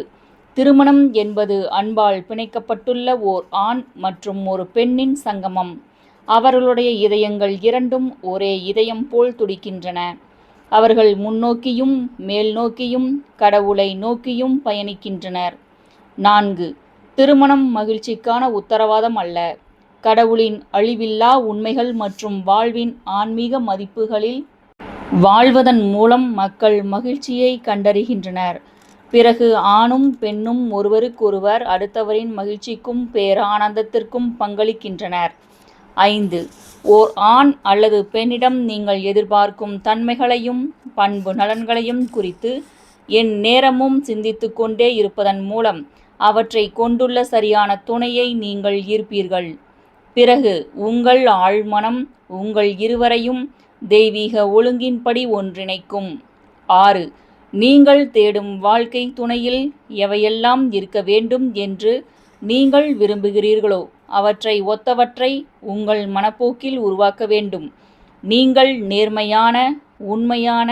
திருமணம் என்பது அன்பால் பிணைக்கப்பட்டுள்ள ஓர் ஆண் மற்றும் ஒரு பெண்ணின் சங்கமம். அவர்களுடைய இதயங்கள் இரண்டும் ஒரே இதயம் போல் துடிக்கின்றன. அவர்கள் முன்னோக்கியும் மேல் நோக்கியும் கடவுளை நோக்கியும் பயணிக்கின்றனர். 4. திருமணம் மகிழ்ச்சிக்கான உத்தரவாதம் அல்ல. கடவுளின் அழிவில்லா உண்மைகள் மற்றும் வாழ்வின் ஆன்மீக மதிப்புகளில் வாழ்வதன் மூலம் மக்கள் மகிழ்ச்சியை கண்டறிகின்றனர். பிறகு ஆணும் பெண்ணும் ஒருவருக்கொருவர் அடுத்தவரின் மகிழ்ச்சிக்கும் பேரானந்தத்திற்கும் பங்களிக்கின்றனர். 5. ஓர் ஆண் அல்லது பெண்ணிடம் நீங்கள் எதிர்பார்க்கும் தன்மைகளையும் பண்பு நலன்களையும் குறித்து என் நேரமும் சிந்தித்து கொண்டே இருப்பதன் மூலம் அவற்றை கொண்டுள்ள சரியான துணையை நீங்கள் ஈர்ப்பீர்கள். பிறகு உங்கள் ஆழ்மனம் உங்கள் இருவரையும் தெய்வீக ஒழுங்கின்படி ஒன்றிணைக்கும். 6. நீங்கள் தேடும் வாழ்க்கை துணையில் எவையெல்லாம் இருக்க வேண்டும் என்று நீங்கள் விரும்புகிறீர்களோ அவற்றை ஒத்தவற்றை உங்கள் மனப்போக்கில் உருவாக்க வேண்டும். நீங்கள் நேர்மையான, உண்மையான,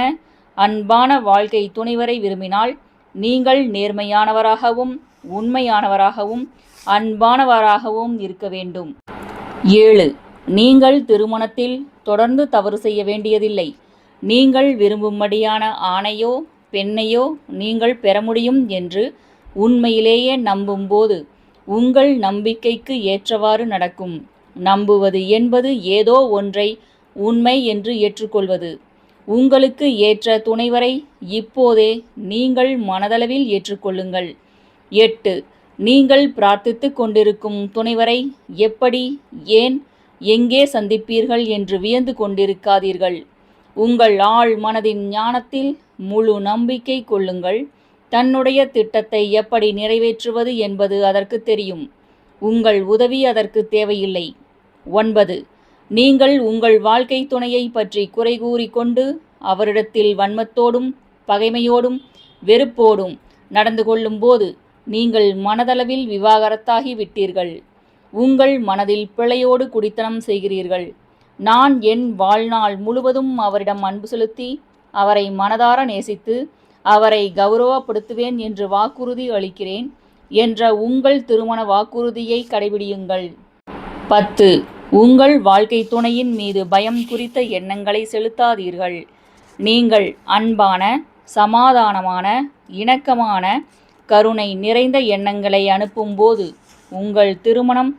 அன்பான வாழ்க்கை துணைவரை விரும்பினால் நீங்கள் நேர்மையானவராகவும் உண்மையானவராகவும் அன்பானவராகவும் இருக்க வேண்டும். 7. நீங்கள் திருமணத்தில் தொடர்ந்து தவறு செய்ய வேண்டியதில்லை. நீங்கள் விரும்பும்படியான ஆணையோ பெண்ணையோ நீங்கள் பெற முடியும் என்று உண்மையிலேயே நம்பும்போது உங்கள் நம்பிக்கைக்கு ஏற்றவாறு நடக்கும். நம்புவது என்பது ஏதோ ஒன்றை உண்மை என்று ஏற்றுக்கொள்வது. உங்களுக்கு ஏற்ற துணைவரை இப்போதே நீங்கள் மனதளவில் ஏற்றுக்கொள்ளுங்கள். 8. நீங்கள் பிரார்த்தித்து கொண்டிருக்கும் துணைவரை எப்படி, ஏன் எங்கே சந்திப்பீர்கள் என்று வியந்து கொண்டிருக்காதீர்கள். உங்கள் ஆழ் மனதின் ஞானத்தில் முழு நம்பிக்கை கொள்ளுங்கள். தன்னுடைய திட்டத்தை எப்படி நிறைவேற்றுவது என்பது அதற்கு தெரியும். உங்கள் உதவி அதற்கு தேவையில்லை. 9. நீங்கள் உங்கள் வாழ்க்கை துணையை பற்றி குறை கூறிக்கொண்டு அவரிடத்தில் வன்மத்தோடும் பகைமையோடும் வெறுப்போடும் நடந்து கொள்ளும்போது நீங்கள் மனதளவில் விவாகரத்தாகி விட்டீர்கள். உங்கள் மனதில் பிழையோடு குடித்தனம் செய்கிறீர்கள். நான் என் வாழ்நாள் முழுவதும் அவரிடம் அன்பு செலுத்தி அவரை மனதார நேசித்து அவரை கௌரவப்படுத்துவேன் என்று வாக்குறுதி அளிக்கிறேன் என்ற உங்கள் திருமண வாக்குறுதியை கடைபிடியுங்கள். 10. உங்கள் வாழ்க்கை துணையின் மீது பயம் குறித்த எண்ணங்களை செலுத்தாதீர்கள். நீங்கள் அன்பான, சமாதானமான, இணக்கமான, கருணை நிறைந்த எண்ணங்களை அனுப்பும்போது உங்கள் திருமணம்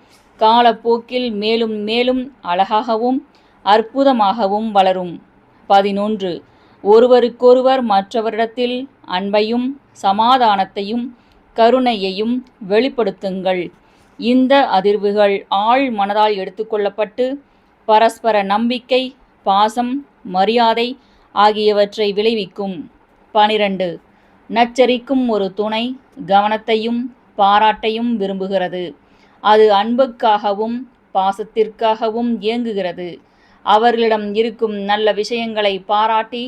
காலப்போக்கில் மேலும் மேலும் அழகாகவும் அற்புதமாகவும் வளரும். 11. ஒருவருக்கொருவர் மற்றவரிடத்தில் அன்பையும் சமாதானத்தையும் கருணையையும் வெளிப்படுத்துங்கள். இந்த அதிர்வுகள் ஆழ் மனதால் எடுத்துக்கொள்ளப்பட்டு பரஸ்பர நம்பிக்கை, பாசம், மரியாதை ஆகியவற்றை விளைவிக்கும். 12. நச்சரிக்கும் ஒரு துணை கவனத்தையும் பாராட்டையும் விரும்புகிறது. அது அன்புக்காகவும் பாசத்திற்காகவும் இயங்குகிறது. அவர்களிடம் இருக்கும் நல்ல விஷயங்களை பாராட்டி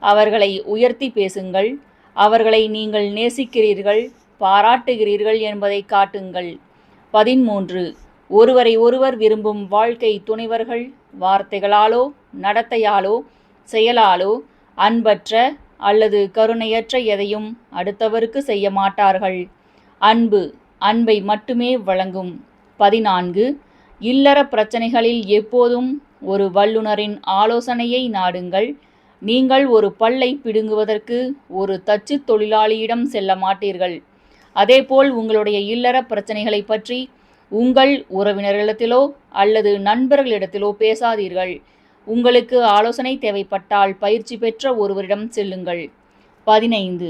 அவர்களை உயர்த்தி பேசுங்கள். அவர்களை நீங்கள் நேசிக்கிறீர்கள், பாராட்டுகிறீர்கள் என்பதை காட்டுங்கள். 13. ஒருவரை ஒருவர் விரும்பும் வாழ்க்கை துணைவர்கள் வார்த்தைகளாலோ நடத்தையாலோ செயலாலோ அன்பற்ற அல்லது கருணையற்ற எதையும் அடுத்தவருக்கு செய்ய மாட்டார்கள். அன்பு அன்பை மட்டுமே வழங்கும். 14. இல்லற பிரச்சனைகளில் எப்போதும் ஒரு வல்லுனரின் ஆலோசனையை நாடுங்கள். நீங்கள் ஒரு பல்லை பிடுங்குவதற்கு ஒரு தச்சு தொழிலாளியிடம் செல்ல மாட்டீர்கள். அதேபோல் உங்களுடைய இல்லற பிரச்சனைகளை பற்றி உங்கள் உறவினர்களிடத்திலோ அல்லது நண்பர்களிடத்திலோ பேசாதீர்கள். உங்களுக்கு ஆலோசனை தேவைப்பட்டால் பயிற்சி பெற்ற ஒருவரிடம் செல்லுங்கள். 15.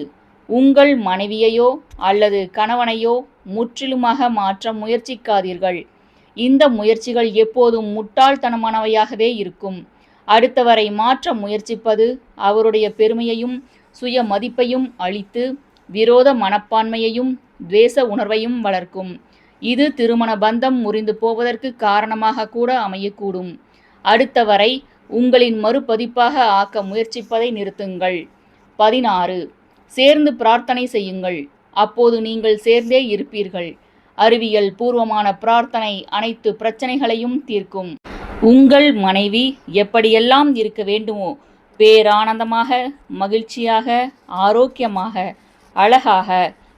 உங்கள் மனைவியையோ அல்லது கணவனையோ முற்றிலுமாக மாற்ற முயற்சிக்காதீர்கள். இந்த முயற்சிகள் எப்போதும் முட்டாள்தனமானவையாகவே இருக்கும். அடுத்தவரை மாற்ற முயற்சிப்பது அவருடைய பெருமையையும் சுய மதிப்பையும் அழித்து விரோத மனப்பான்மையையும் துவேஷ உணர்வையும் வளர்க்கும். இது திருமண பந்தம் முறிந்து போவதற்கு காரணமாக கூட அமையக்கூடும். அடுத்தவரை உங்களின் மறுபதிப்பாக ஆக்க முயற்சிப்பதை நிறுத்துங்கள். 16. சேர்ந்து பிரார்த்தனை செய்யுங்கள். அப்போது நீங்கள் சேர்ந்தே இருப்பீர்கள். அறிவியல் பூர்வமான பிரார்த்தனை அனைத்து பிரச்சனைகளையும் தீர்க்கும். உங்கள் மனைவி எப்படியெல்லாம் இருக்க வேண்டுமோ, பேரானந்தமாக, மகிழ்ச்சியாக, ஆரோக்கியமாக, அழகாக,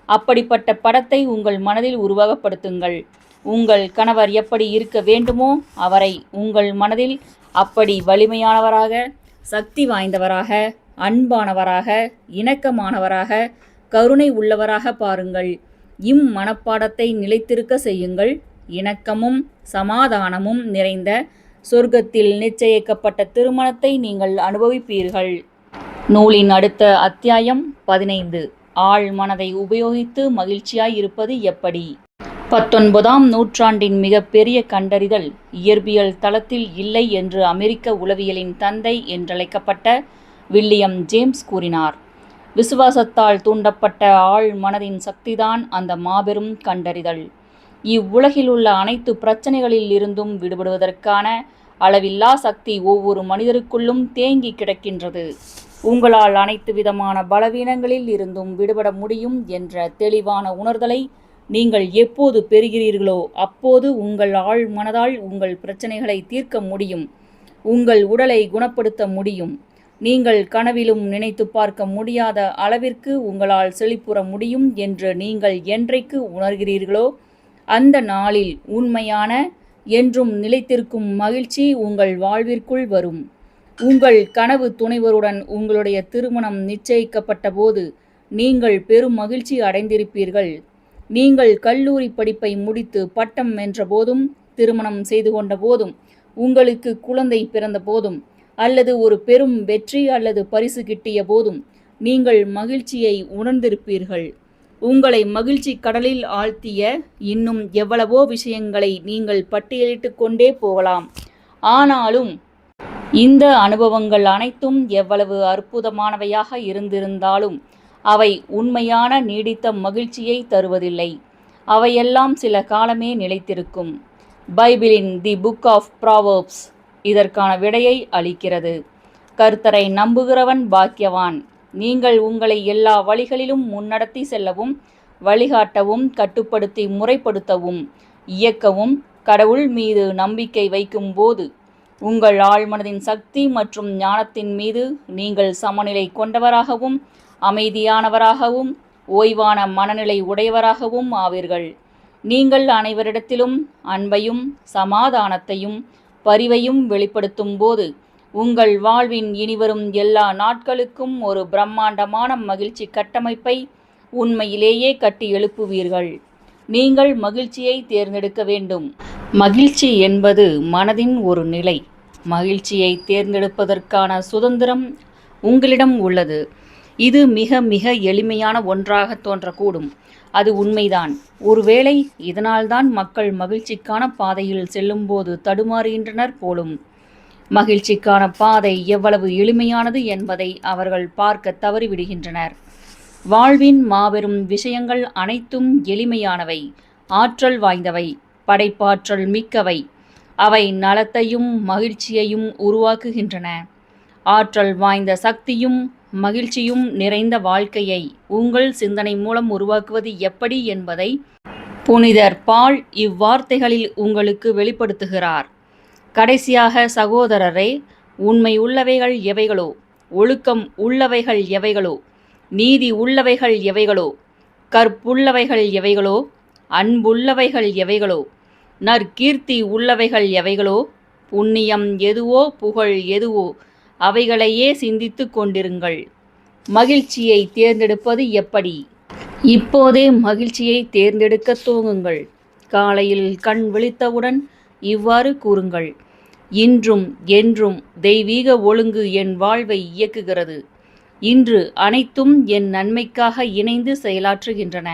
அப்படிப்பட்ட படத்தை உங்கள் மனதில் உருவகப்படுத்துங்கள். உங்கள் கணவர் எப்படி இருக்க வேண்டுமோ அவரை உங்கள் மனதில் அப்படி வலிமையானவராக, சக்தி வாய்ந்தவராக, அன்பானவராக, இணக்கமானவராக, கருணை உள்ளவராக பாருங்கள். இம்மனப்பாடத்தை நிலைத்திருக்க செய்யுங்கள். இணக்கமும் சமாதானமும் நிறைந்த சொர்க்கத்தில் நிச்சயிக்கப்பட்ட திருமணத்தை நீங்கள் அனுபவிப்பீர்கள். நூலின் அடுத்த அத்தியாயம் 15. ஆழ் மனதை உபயோகித்து மகிழ்ச்சியாய் இருப்பது எப்படி? 19ஆம் நூற்றாண்டின் மிகப்பெரிய கண்டறிதல் இயற்பியல் தளத்தில் இல்லை என்று அமெரிக்க உளவியலின் தந்தை என்றழைக்கப்பட்ட வில்லியம் ஜேம்ஸ் கூறினார். விசுவாசத்தால் தூண்டப்பட்ட ஆழ் மனதின் சக்திதான் அந்த மாபெரும் கண்டறிதல். இவ்வுலகிலுள்ள அனைத்து பிரச்சனைகளில் இருந்தும் விடுபடுவதற்கான அளவில்லா சக்தி ஒவ்வொரு மனிதருக்குள்ளும் தேங்கி கிடக்கின்றது. உங்களால் அனைத்து விதமான பலவீனங்களில் இருந்தும் விடுபட முடியும் என்ற தெளிவான உணர்தலை நீங்கள் எப்போது பெறுகிறீர்களோ அப்போது உங்கள் ஆழ் மனதால் உங்கள் பிரச்சனைகளை தீர்க்க முடியும். உங்கள் உடலை குணப்படுத்த முடியும். நீங்கள் கனவிலும் நினைத்து பார்க்க முடியாத அளவிற்கு உங்களால் செழிப்புற முடியும் என்று நீங்கள் என்றைக்கு உணர்கிறீர்களோ அந்த நாளில் உண்மையான என்றும் நிலைத்திருக்கும் மகிழ்ச்சி உங்கள் வாழ்விற்குள் வரும். உங்கள் கனவு துணைவருடன் உங்களுடைய திருமணம் நிச்சயிக்கப்பட்ட போது நீங்கள் பெரும் மகிழ்ச்சி அடைந்திருப்பீர்கள். நீங்கள் கல்லூரி படிப்பை முடித்து பட்டம் வென்ற போதும், திருமணம் செய்து கொண்ட போதும், உங்களுக்கு குழந்தை பிறந்த போதும், அல்லது ஒரு பெரும் வெற்றி அல்லது பரிசு கிட்டிய போதும் நீங்கள் மகிழ்ச்சியை உணர்ந்திருப்பீர்கள். உங்களை மகிழ்ச்சி கடலில் ஆழ்த்திய இன்னும் எவ்வளவோ விஷயங்களை நீங்கள் பட்டியலிட்டு கொண்டே போகலாம். ஆனாலும் இந்த அனுபவங்கள் அனைத்தும் எவ்வளவு அற்புதமானவையாக இருந்திருந்தாலும் அவை உண்மையான நீடித்த மகிழ்ச்சியை தருவதில்லை. அவையெல்லாம் சில காலமே நிலைத்திருக்கும். பைபிளின் தி புக் ஆஃப் ப்ராவர்ப்ஸ் இதற்கான விடையை அளிக்கிறது. கர்த்தரை நம்புகிறவன் பாக்கியவான். நீங்கள் உங்களை எல்லா வழிகளிலும் முன்னடத்தி செல்லவும், வழிகாட்டவும், கட்டுப்படுத்தி முறைப்படுத்தவும், இயக்கவும் கடவுள் மீது நம்பிக்கை வைக்கும்போது உங்கள் ஆழ்மனதின் சக்தி மற்றும் ஞானத்தின் மீது நீங்கள் சமநிலை கொண்டவராகவும், அமைதியானவராகவும், ஓய்வான மனநிலை உடையவராகவும் ஆவீர்கள். நீங்கள் அனைவரிடத்திலும் அன்பையும் சமாதானத்தையும் பரிவையும் வெளிப்படுத்தும் போது உங்கள் வாழ்வின் இனிவரும் எல்லா நாட்களுக்கும் ஒரு பிரம்மாண்டமான மகிழ்ச்சி கட்டமைப்பை உண்மையிலேயே கட்டி எழுப்புவீர்கள். நீங்கள் மகிழ்ச்சியை தேர்ந்தெடுக்க வேண்டும். மகிழ்ச்சி என்பது மனதின் ஒரு நிலை. மகிழ்ச்சியை தேர்ந்தெடுப்பதற்கான சுதந்திரம் உங்களிடம் உள்ளது. இது மிக மிக எளிமையான ஒன்றாக தோன்றக்கூடும். அது உண்மைதான். ஒருவேளை இதனால்தான் மக்கள் மகிழ்ச்சிக்கான பாதையில் செல்லும்போது தடுமாறுகின்றனர் போலும். மகிழ்ச்சிக்கான பாதை எவ்வளவு எளிமையானது என்பதை அவர்கள் பார்க்க தவறிவிடுகின்றனர். வாழ்வின் மாபெரும் விஷயங்கள் அனைத்தும் எளிமையானவை, ஆற்றல் வாய்ந்தவை, படைப்பாற்றல் மிக்கவை. அவை நலத்தையும் மகிழ்ச்சியையும் உருவாக்குகின்றன. ஆற்றல் வாய்ந்த சக்தியும் மகிழ்ச்சியும் நிறைந்த வாழ்க்கையை உங்கள் சிந்தனை மூலம் உருவாக்குவது எப்படி என்பதை புனிதர் பால் இவ்வார்த்தைகளில் உங்களுக்கு வெளிப்படுத்துகிறார். கடைசியாக சகோதரரே, உண்மை உள்ளவைகள் எவைகளோ, ஒழுக்கம் உள்ளவைகள் எவைகளோ, நீதி உள்ளவைகள் எவைகளோ, கற்புள்ளவைகள் எவைகளோ, அன்புள்ளவைகள் எவைகளோ, நற்கீர்த்தி உள்ளவைகள் எவைகளோ, புண்ணியம் எதுவோ, புகழ் எதுவோ, அவைகளையே சிந்தித்து கொண்டிருங்கள். மகிழ்ச்சியை தேர்ந்தெடுப்பது எப்படி? இப்போதே மகிழ்ச்சியை தேர்ந்தெடுக்க துவங்குங்கள். காலையில் கண் விழித்தவுடன் இவ்வாறு கூறுங்கள்: இன்றும் என்றும் தெய்வீக ஒழுங்கு என் வாழ்வை இயக்குகிறது. இன்று அனைத்தும் என் நன்மைக்காக இணைந்து செயலாற்றுகின்றன.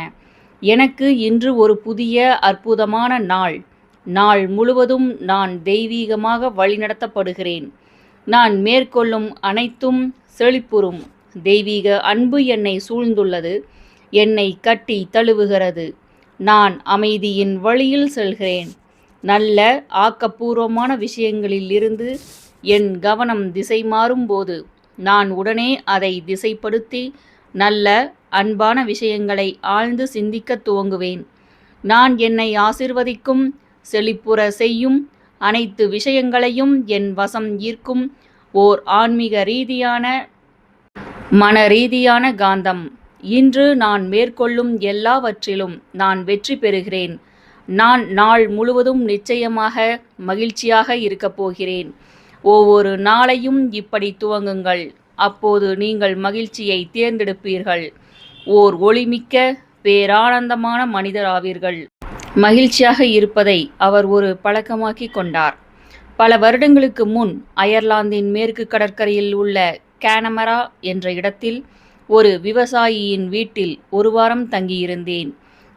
எனக்கு இன்று ஒரு புதிய அற்புதமான நாள். நாள் முழுவதும் நான் தெய்வீகமாக வழிநடத்தப்படுகிறேன். நான் மேற்கொள்ளும் அனைத்தும் செழிப்புறும். தெய்வீக அன்பு என்னை சூழ்ந்துள்ளது, என்னை கட்டி தழுவுகிறது. நான் அமைதியின் வழியில் செல்கிறேன். நல்ல ஆக்கப்பூர்வமான விஷயங்களில் இருந்து என் கவனம் திசை மாறும்போது நான் உடனே அதை திசைப்படுத்தி நல்ல அன்பான விஷயங்களை ஆழ்ந்து சிந்திக்க துவங்குவேன். நான் என்னை ஆசிர்வதிக்கும், செழிப்புற செய்யும் அனைத்து விஷயங்களையும் என் வசம் ஈர்க்கும் ஓர் ஆன்மீக ரீதியான மன ரீதியான காந்தம். இன்று நான் மேற்கொள்ளும் எல்லாவற்றிலும் நான் வெற்றி பெறுகிறேன். நான் நாள் முழுவதும் நிச்சயமாக மகிழ்ச்சியாக இருக்கப் போகிறேன். ஒவ்வொரு நாளையும் இப்படி துவங்குங்கள். அப்போது நீங்கள் மகிழ்ச்சியை தேர்ந்தெடுப்பீர்கள். ஓர் ஒளிமிக்க பேரானந்தமான மனிதர் ஆவீர்கள். மகிழ்ச்சியாக இருப்பதை அவர் ஒரு பழக்கமாக்கி கொண்டார். பல வருடங்களுக்கு முன் அயர்லாந்தின் மேற்கு கடற்கரையில் உள்ள கேனமரா என்ற இடத்தில் ஒரு விவசாயியின் வீட்டில் ஒரு வாரம் தங்கியிருந்தேன்.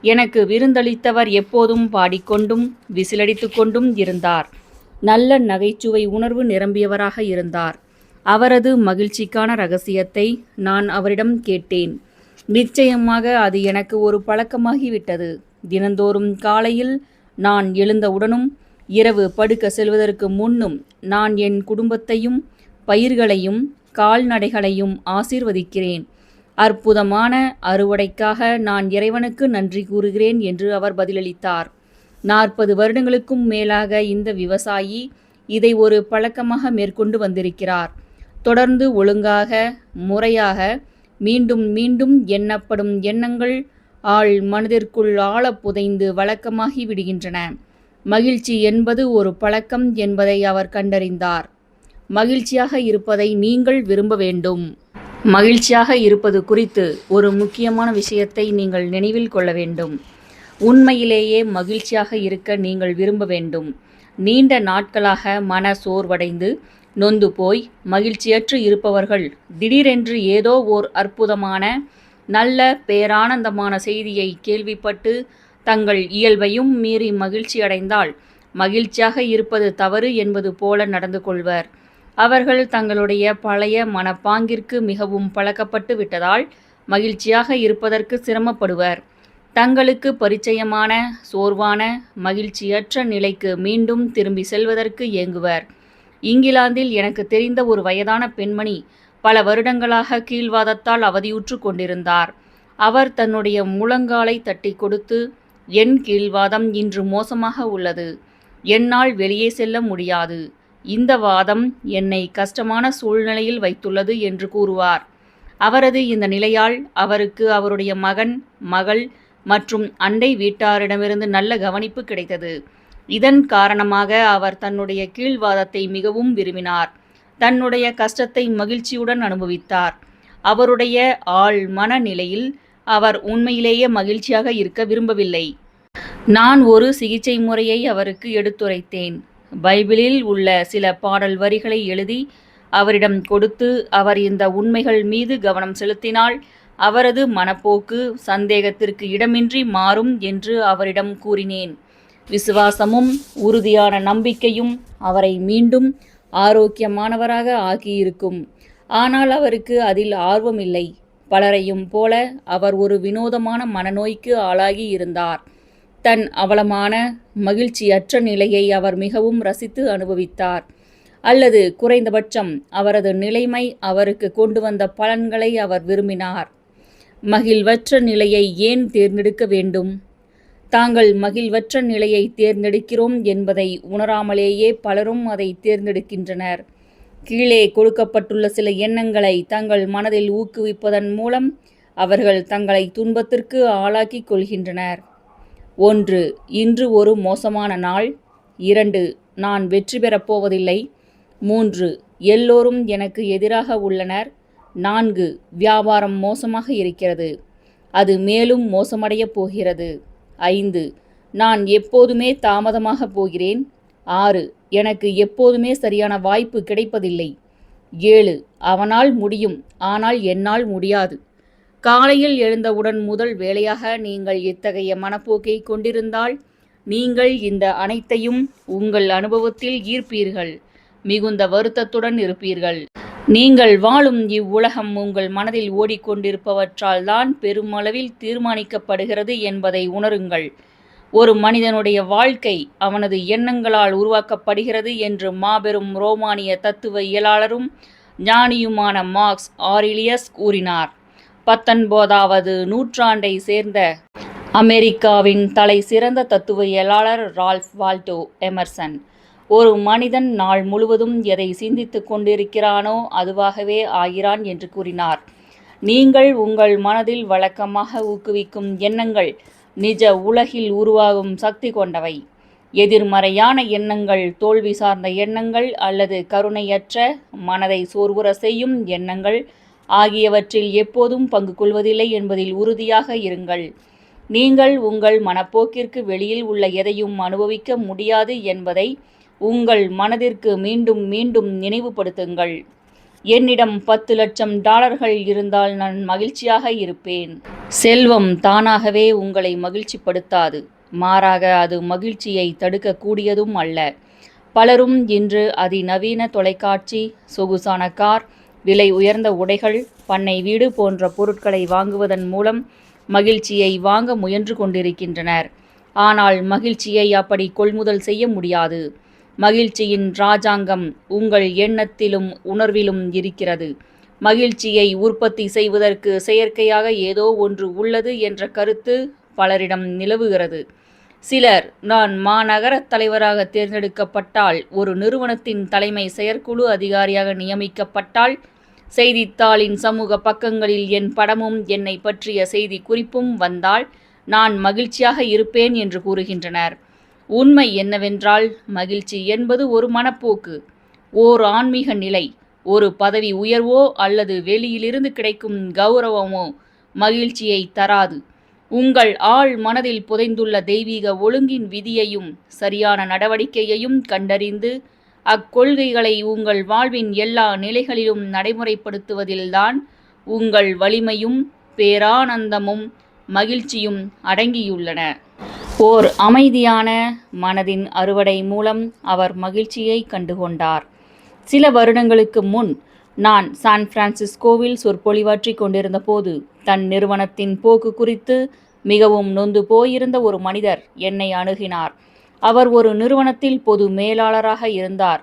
எனக்கு விருந்தளித்தவர் எப்போதும் பாடிக்கொண்டும் விசிலடித்து கொண்டும் இருந்தார். நல்ல நகைச்சுவை உணர்வு நிரம்பியவராக இருந்தார். அவரது மகிழ்ச்சிக்கான ரகசியத்தை நான் அவரிடம் கேட்டேன். நிச்சயமாக அது எனக்கு ஒரு பழக்கமாகிவிட்டது. தினந்தோறும் காலையில் நான் எழுந்தவுடனும் இரவு படுக்க செல்வதற்கு முன்னும் நான் என் குடும்பத்தையும் பயிர்களையும் கால்நடைகளையும் ஆசீர்வதிக்கிறேன். அற்புதமான அறுவடைக்காக நான் இறைவனுக்கு நன்றி கூறுகிறேன் என்று அவர் பதிலளித்தார். 40 வருடங்களுக்கும் மேலாக இந்த விவசாயி இதை ஒரு பழக்கமாக மேற்கொண்டு வந்திருக்கிறார். தொடர்ந்து ஒழுங்காக, முறையாக, மீண்டும் மீண்டும் எண்ணப்படும் எண்ணங்கள் ஆழ் மனதிற்குள் ஆழ புதைந்து வழக்கமாகி விடுகின்றன. மகிழ்ச்சி என்பது ஒரு பழக்கம் என்பதை அவர் கண்டறிந்தார். மகிழ்ச்சியாக இருப்பதை நீங்கள் விரும்ப வேண்டும். மகிழ்ச்சியாக இருப்பது குறித்து ஒரு முக்கியமான விஷயத்தை நீங்கள் நினைவில் கொள்ள வேண்டும். உண்மையிலேயே மகிழ்ச்சியாக இருக்க நீங்கள் விரும்ப வேண்டும். நீண்ட நாட்களாக மன சோர்வடைந்து நொந்து போய் மகிழ்ச்சியற்று இருப்பவர்கள் திடீரென்று ஏதோ ஓர் அற்புதமான நல்ல பேரானந்தமான செய்தியை கேள்விப்பட்டு தங்கள் இயல்பையும் மீறி மகிழ்ச்சி அடைந்தால் மகிழ்ச்சியாக இருப்பது தவறு என்பது போல நடந்து கொள்வர். அவர்கள் தங்களுடைய பழைய மனப்பாங்கிற்கு மிகவும் பழக்கப்பட்டு விட்டதால் மகிழ்ச்சியாக இருப்பதற்கு சிரமப்படுவர். தங்களுக்கு பரிச்சயமான சோர்வான மகிழ்ச்சியற்ற நிலைக்கு மீண்டும் திரும்பி செல்வதற்கு ஏங்குவர். இங்கிலாந்தில் எனக்கு தெரிந்த ஒரு வயதான பெண்மணி பல வருடங்களாக கீழ்வாதத்தால் அவதியுற்று கொண்டிருந்தார். அவர் தன்னுடைய முழங்காலை தட்டி கொடுத்து, என் கீழ்வாதம் இன்று மோசமாக உள்ளது. என்னால் வெளியே செல்ல முடியாது. இந்த வாதம் என்னை கஷ்டமான சூழ்நிலையில் வைத்துள்ளது என்று கூறுவார். அவரது இந்த நிலையால் அவருக்கு அவருடைய மகன், மகள் மற்றும் அண்டை வீட்டாரிடமிருந்து நல்ல கவனிப்பு கிடைத்தது. இதன் காரணமாக அவர் தன்னுடைய கீழ்வாதத்தை மிகவும் விரும்பினார். தன்னுடைய கஷ்டத்தை மகிழ்ச்சியுடன் அனுபவித்தார். அவருடைய ஆழ் மனநிலையில் அவர் உண்மையிலேயே மகிழ்ச்சியாக இருக்க விரும்பவில்லை. நான் ஒரு சிகிச்சை முறையை அவருக்கு எடுத்துரைத்தேன். பைபிளில் உள்ள சில பாடல் வரிகளை எழுதி அவரிடம் கொடுத்து, அவர் இந்த உண்மைகள் மீது கவனம் செலுத்தினால் அவரது மனப்போக்கு சந்தேகத்திற்கு இடமின்றி மாறும் என்று அவரிடம் கூறினேன். விசுவாசமும் உறுதியான நம்பிக்கையும் அவரை மீண்டும் ஆரோக்கியமானவராக ஆக்கியிருக்கும். ஆனால் அவருக்கு அதில் ஆர்வமில்லை. பலரையும் போல அவர் ஒரு வினோதமான மனநோய்க்கு ஆளாகி இருந்தார். தன் அவலமான மகிழ்ச்சியற்ற நிலையை அவர் மிகவும் ரசித்து அனுபவித்தார். அல்லது குறைந்தபட்சம் அவரது நிலைமை அவருக்கு கொண்டு வந்த பலன்களை அவர் விரும்பினார். மகிழ்வற்ற நிலையை ஏன் தேர்ந்தெடுக்க வேண்டும்? தாங்கள் மகிழ்வற்ற நிலையை தேர்ந்தெடுக்கிறோம் என்பதை உணராமலேயே பலரும் அதை தேர்ந்தெடுக்கின்றனர். கீழே கொடுக்கப்பட்டுள்ள சில எண்ணங்களை தங்கள் மனதில் ஊக்குவிப்பதன் மூலம் அவர்கள் தங்களை துன்பத்திற்கு ஆளாக்கிக் கொள்கின்றனர். 1. இன்று ஒரு மோசமான நாள். 2. நான் வெற்றி பெறப் போவதில்லை. 3. எல்லோரும் எனக்கு எதிராக உள்ளனர். 4. வியாபாரம் மோசமாக இருக்கிறது. அது மேலும் மோசமடையப் போகிறது. 5. நான் எப்போதுமே தாமதமாக போகிறேன். 6. எனக்கு எப்போதுமே சரியான வாய்ப்பு கிடைப்பதில்லை. 7. அவனால் முடியும், ஆனால் என்னால் முடியாது. காலையில் எழுந்தவுடன் முதல் வேலையாக நீங்கள் இத்தகைய மனப்போக்கை கொண்டிருந்தால் நீங்கள் இந்த அனைத்தையும் உங்கள் அனுபவத்தில் ஈர்ப்பீர்கள். மிகுந்த வருத்தத்துடன் இருப்பீர்கள். நீங்கள் வாழும் இவ்வுலகம் உங்கள் மனதில் ஓடிக்கொண்டிருப்பவற்றால் தான் பெருமளவில் தீர்மானிக்கப்படுகிறது என்பதை உணருங்கள். ஒரு மனிதனுடைய வாழ்க்கை அவனது எண்ணங்களால் உருவாக்கப்படுகிறது என்று மாபெரும் ரோமானிய தத்துவ இயலாளரும் ஞானியுமான மார்க்ஸ் ஆரிலியஸ் கூறினார். 19வது நூற்றாண்டை சேர்ந்த அமெரிக்காவின் தலை சிறந்த தத்துவவியலாளர் ரால்ஃப் வால்டோ எமர்சன், ஒரு மனிதன் நாள் முழுவதும் எதை சிந்தித்துக் கொண்டிருக்கிறானோ அதுவாகவே ஆகிறான் என்று கூறினார். நீங்கள் உங்கள் மனதில் வழக்கமாக ஊக்குவிக்கும் எண்ணங்கள் நிஜ உலகில் உருவாகும் சக்தி கொண்டவை. எதிர்மறையான எண்ணங்கள், தோல்வி சார்ந்த எண்ணங்கள் அல்லது கருணையற்ற, மனதை சோர்வுற செய்யும் எண்ணங்கள் ஆகியவற்றில் எப்போதும் பங்கு கொள்வதில்லை என்பதில் உறுதியாக இருங்கள். நீங்கள் உங்கள் மனப்போக்கிற்கு வெளியில் உள்ள எதையும் அனுபவிக்க முடியாது என்பதை உங்கள் மனதிற்கு மீண்டும் மீண்டும் நினைவுபடுத்துங்கள். என்னிடம் $10 லட்சம் இருந்தால் நான் மகிழ்ச்சியாக இருப்பேன். செல்வம் தானாகவே உங்களை மகிழ்ச்சிப்படுத்தாது. மாறாக அது மகிழ்ச்சியை தடுக்கக்கூடியதும் அல்ல. பலரும் இன்று அதிநவீன தொலைக்காட்சி, சொகுசான கார், விலை உயர்ந்த உடைகள், பண்ணை வீடு போன்ற பொருட்களை வாங்குவதன் மூலம் மகிழ்ச்சியை வாங்க முயன்று கொண்டிருக்கின்றனர். ஆனால் மகிழ்ச்சியை அப்படி கொள்முதல் செய்ய முடியாது. மகிழ்ச்சியின் ராஜாங்கம் உங்கள் எண்ணத்திலும் உணர்விலும் இருக்கிறது. மகிழ்ச்சியை உற்பத்தி செய்வதற்கு செயற்கையாக ஏதோ ஒன்று உள்ளது என்ற கருத்து பலரிடம் நிலவுகிறது. சிலர், நான் மாநகர தலைவராக தேர்ந்தெடுக்கப்பட்டால், ஒரு நிறுவனத்தின் தலைமை செயற்குழு அதிகாரியாக நியமிக்கப்பட்டால், செய்தித்தாளின் சமூக பக்கங்களில் என் படமும் என்னை பற்றிய செய்தி குறிப்பும் வந்தால் நான் மகிழ்ச்சியாக இருப்பேன் என்று கூறுகின்றனர். உண்மை என்னவென்றால், மகிழ்ச்சி என்பது ஒரு மனப்போக்கு, ஓர் ஆன்மீக நிலை. ஒரு பதவி உயர்வோ அல்லது வெளியிலிருந்து கிடைக்கும் கௌரவமோ மகிழ்ச்சியை தராது. உங்கள் ஆழ் மனதில் புதைந்துள்ள தெய்வீக ஒழுங்கின் விதியையும் சரியான நடவடிக்கையையும் கண்டறிந்து அக்கொள்கைகளை உங்கள் வாழ்வின் எல்லா நிலைகளிலும் நடைமுறைப்படுத்துவதில்தான் உங்கள் வலிமையும் பேரானந்தமும் மகிழ்ச்சியும் அடங்கியுள்ளன. ஓர் அமைதியான மனதின் அறுவடை மூலம் அவர் மகிழ்ச்சியை கண்டுகொண்டார். சில வருடங்களுக்கு முன் நான் சான் பிரான்சிஸ்கோவில் சொற்பொழிவாற்றிக் கொண்டிருந்த போது தன் நிறுவனத்தின் போக்கு குறித்து மிகவும் நொந்து போயிருந்த ஒரு மனிதர் என்னை அணுகினார். அவர் ஒரு நிறுவனத்தில் பொது மேலாளராக இருந்தார்.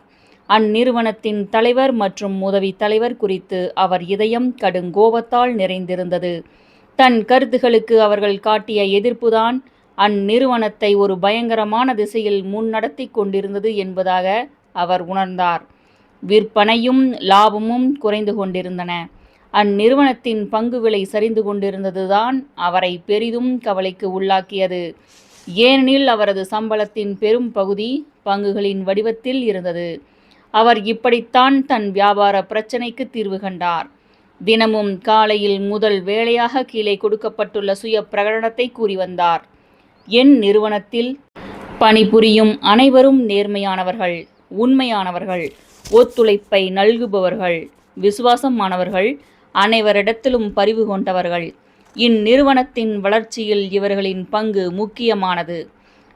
அந்நிறுவனத்தின் தலைவர் மற்றும் உதவி தலைவர் குறித்து அவர் இதயம் கடுங்கோபத்தால் நிறைந்திருந்தது. தன் கருத்துகளுக்கு அவர்கள் காட்டிய எதிர்ப்புதான் அந்நிறுவனத்தை ஒரு பயங்கரமான திசையில் முன்னடத்தி கொண்டிருந்தது என்பதாக அவர் உணர்ந்தார். விற்பனையும் லாபமும் குறைந்து கொண்டிருந்தன. அந்நிறுவனத்தின் பங்கு விலை சரிந்து கொண்டிருந்ததுதான் அவரை பெரிதும் கவலைக்கு உள்ளாக்கியது. ஏனெனில் அவரது சம்பளத்தின் பெரும் பகுதி பங்குகளின் வடிவத்தில் இருந்தது. அவர் இப்படித்தான் தன் வியாபார பிரச்சினைக்கு தீர்வு கண்டார். தினமும் காலையில் முதல் வேளையாக கீழே கொடுக்கப்பட்டுள்ள சுய பிரகடனத்தை கூறி வந்தார். என் நிறுவனத்தில் பணிபுரியும் அனைவரும் நேர்மையானவர்கள், உண்மையானவர்கள், ஒத்துழைப்பை நல்குபவர்கள், விசுவாசமானவர்கள், அனைவரிடத்திலும் பரிவு கொண்டவர்கள். இந்நிறுவனத்தின் வளர்ச்சியில் இவர்களின் பங்கு முக்கியமானது.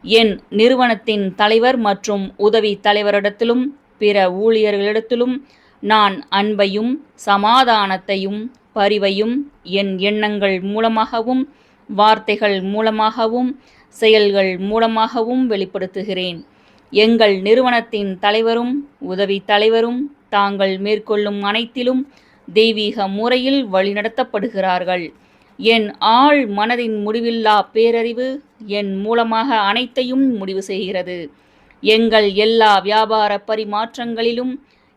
என் நிறுவனத்தின் தலைவர் மற்றும் உதவி தலைவரிடத்திலும் பிற ஊழியர்களிடத்திலும் நான் அன்பையும் சமாதானத்தையும் பரிவையும் என் எண்ணங்கள் மூலமாகவும் வார்த்தைகள் மூலமாகவும் செயல்கள் மூலமாகவும் வெளிப்படுத்துகிறேன். எங்கள் நிறுவனத்தின் தலைவரும் உதவி தலைவரும் தாங்கள் மேற்கொள்ளும் அனைத்திலும் தெய்வீக முறையில் வழிநடத்தப்படுகிறார்கள். என் ஆழ் மனதின் முடிவில்லா பேரறிவு என் மூலமாக அனைத்தையும் முடிவு செய்கிறது. எங்கள் எல்லா வியாபார பரிமாற்றங்களிலும்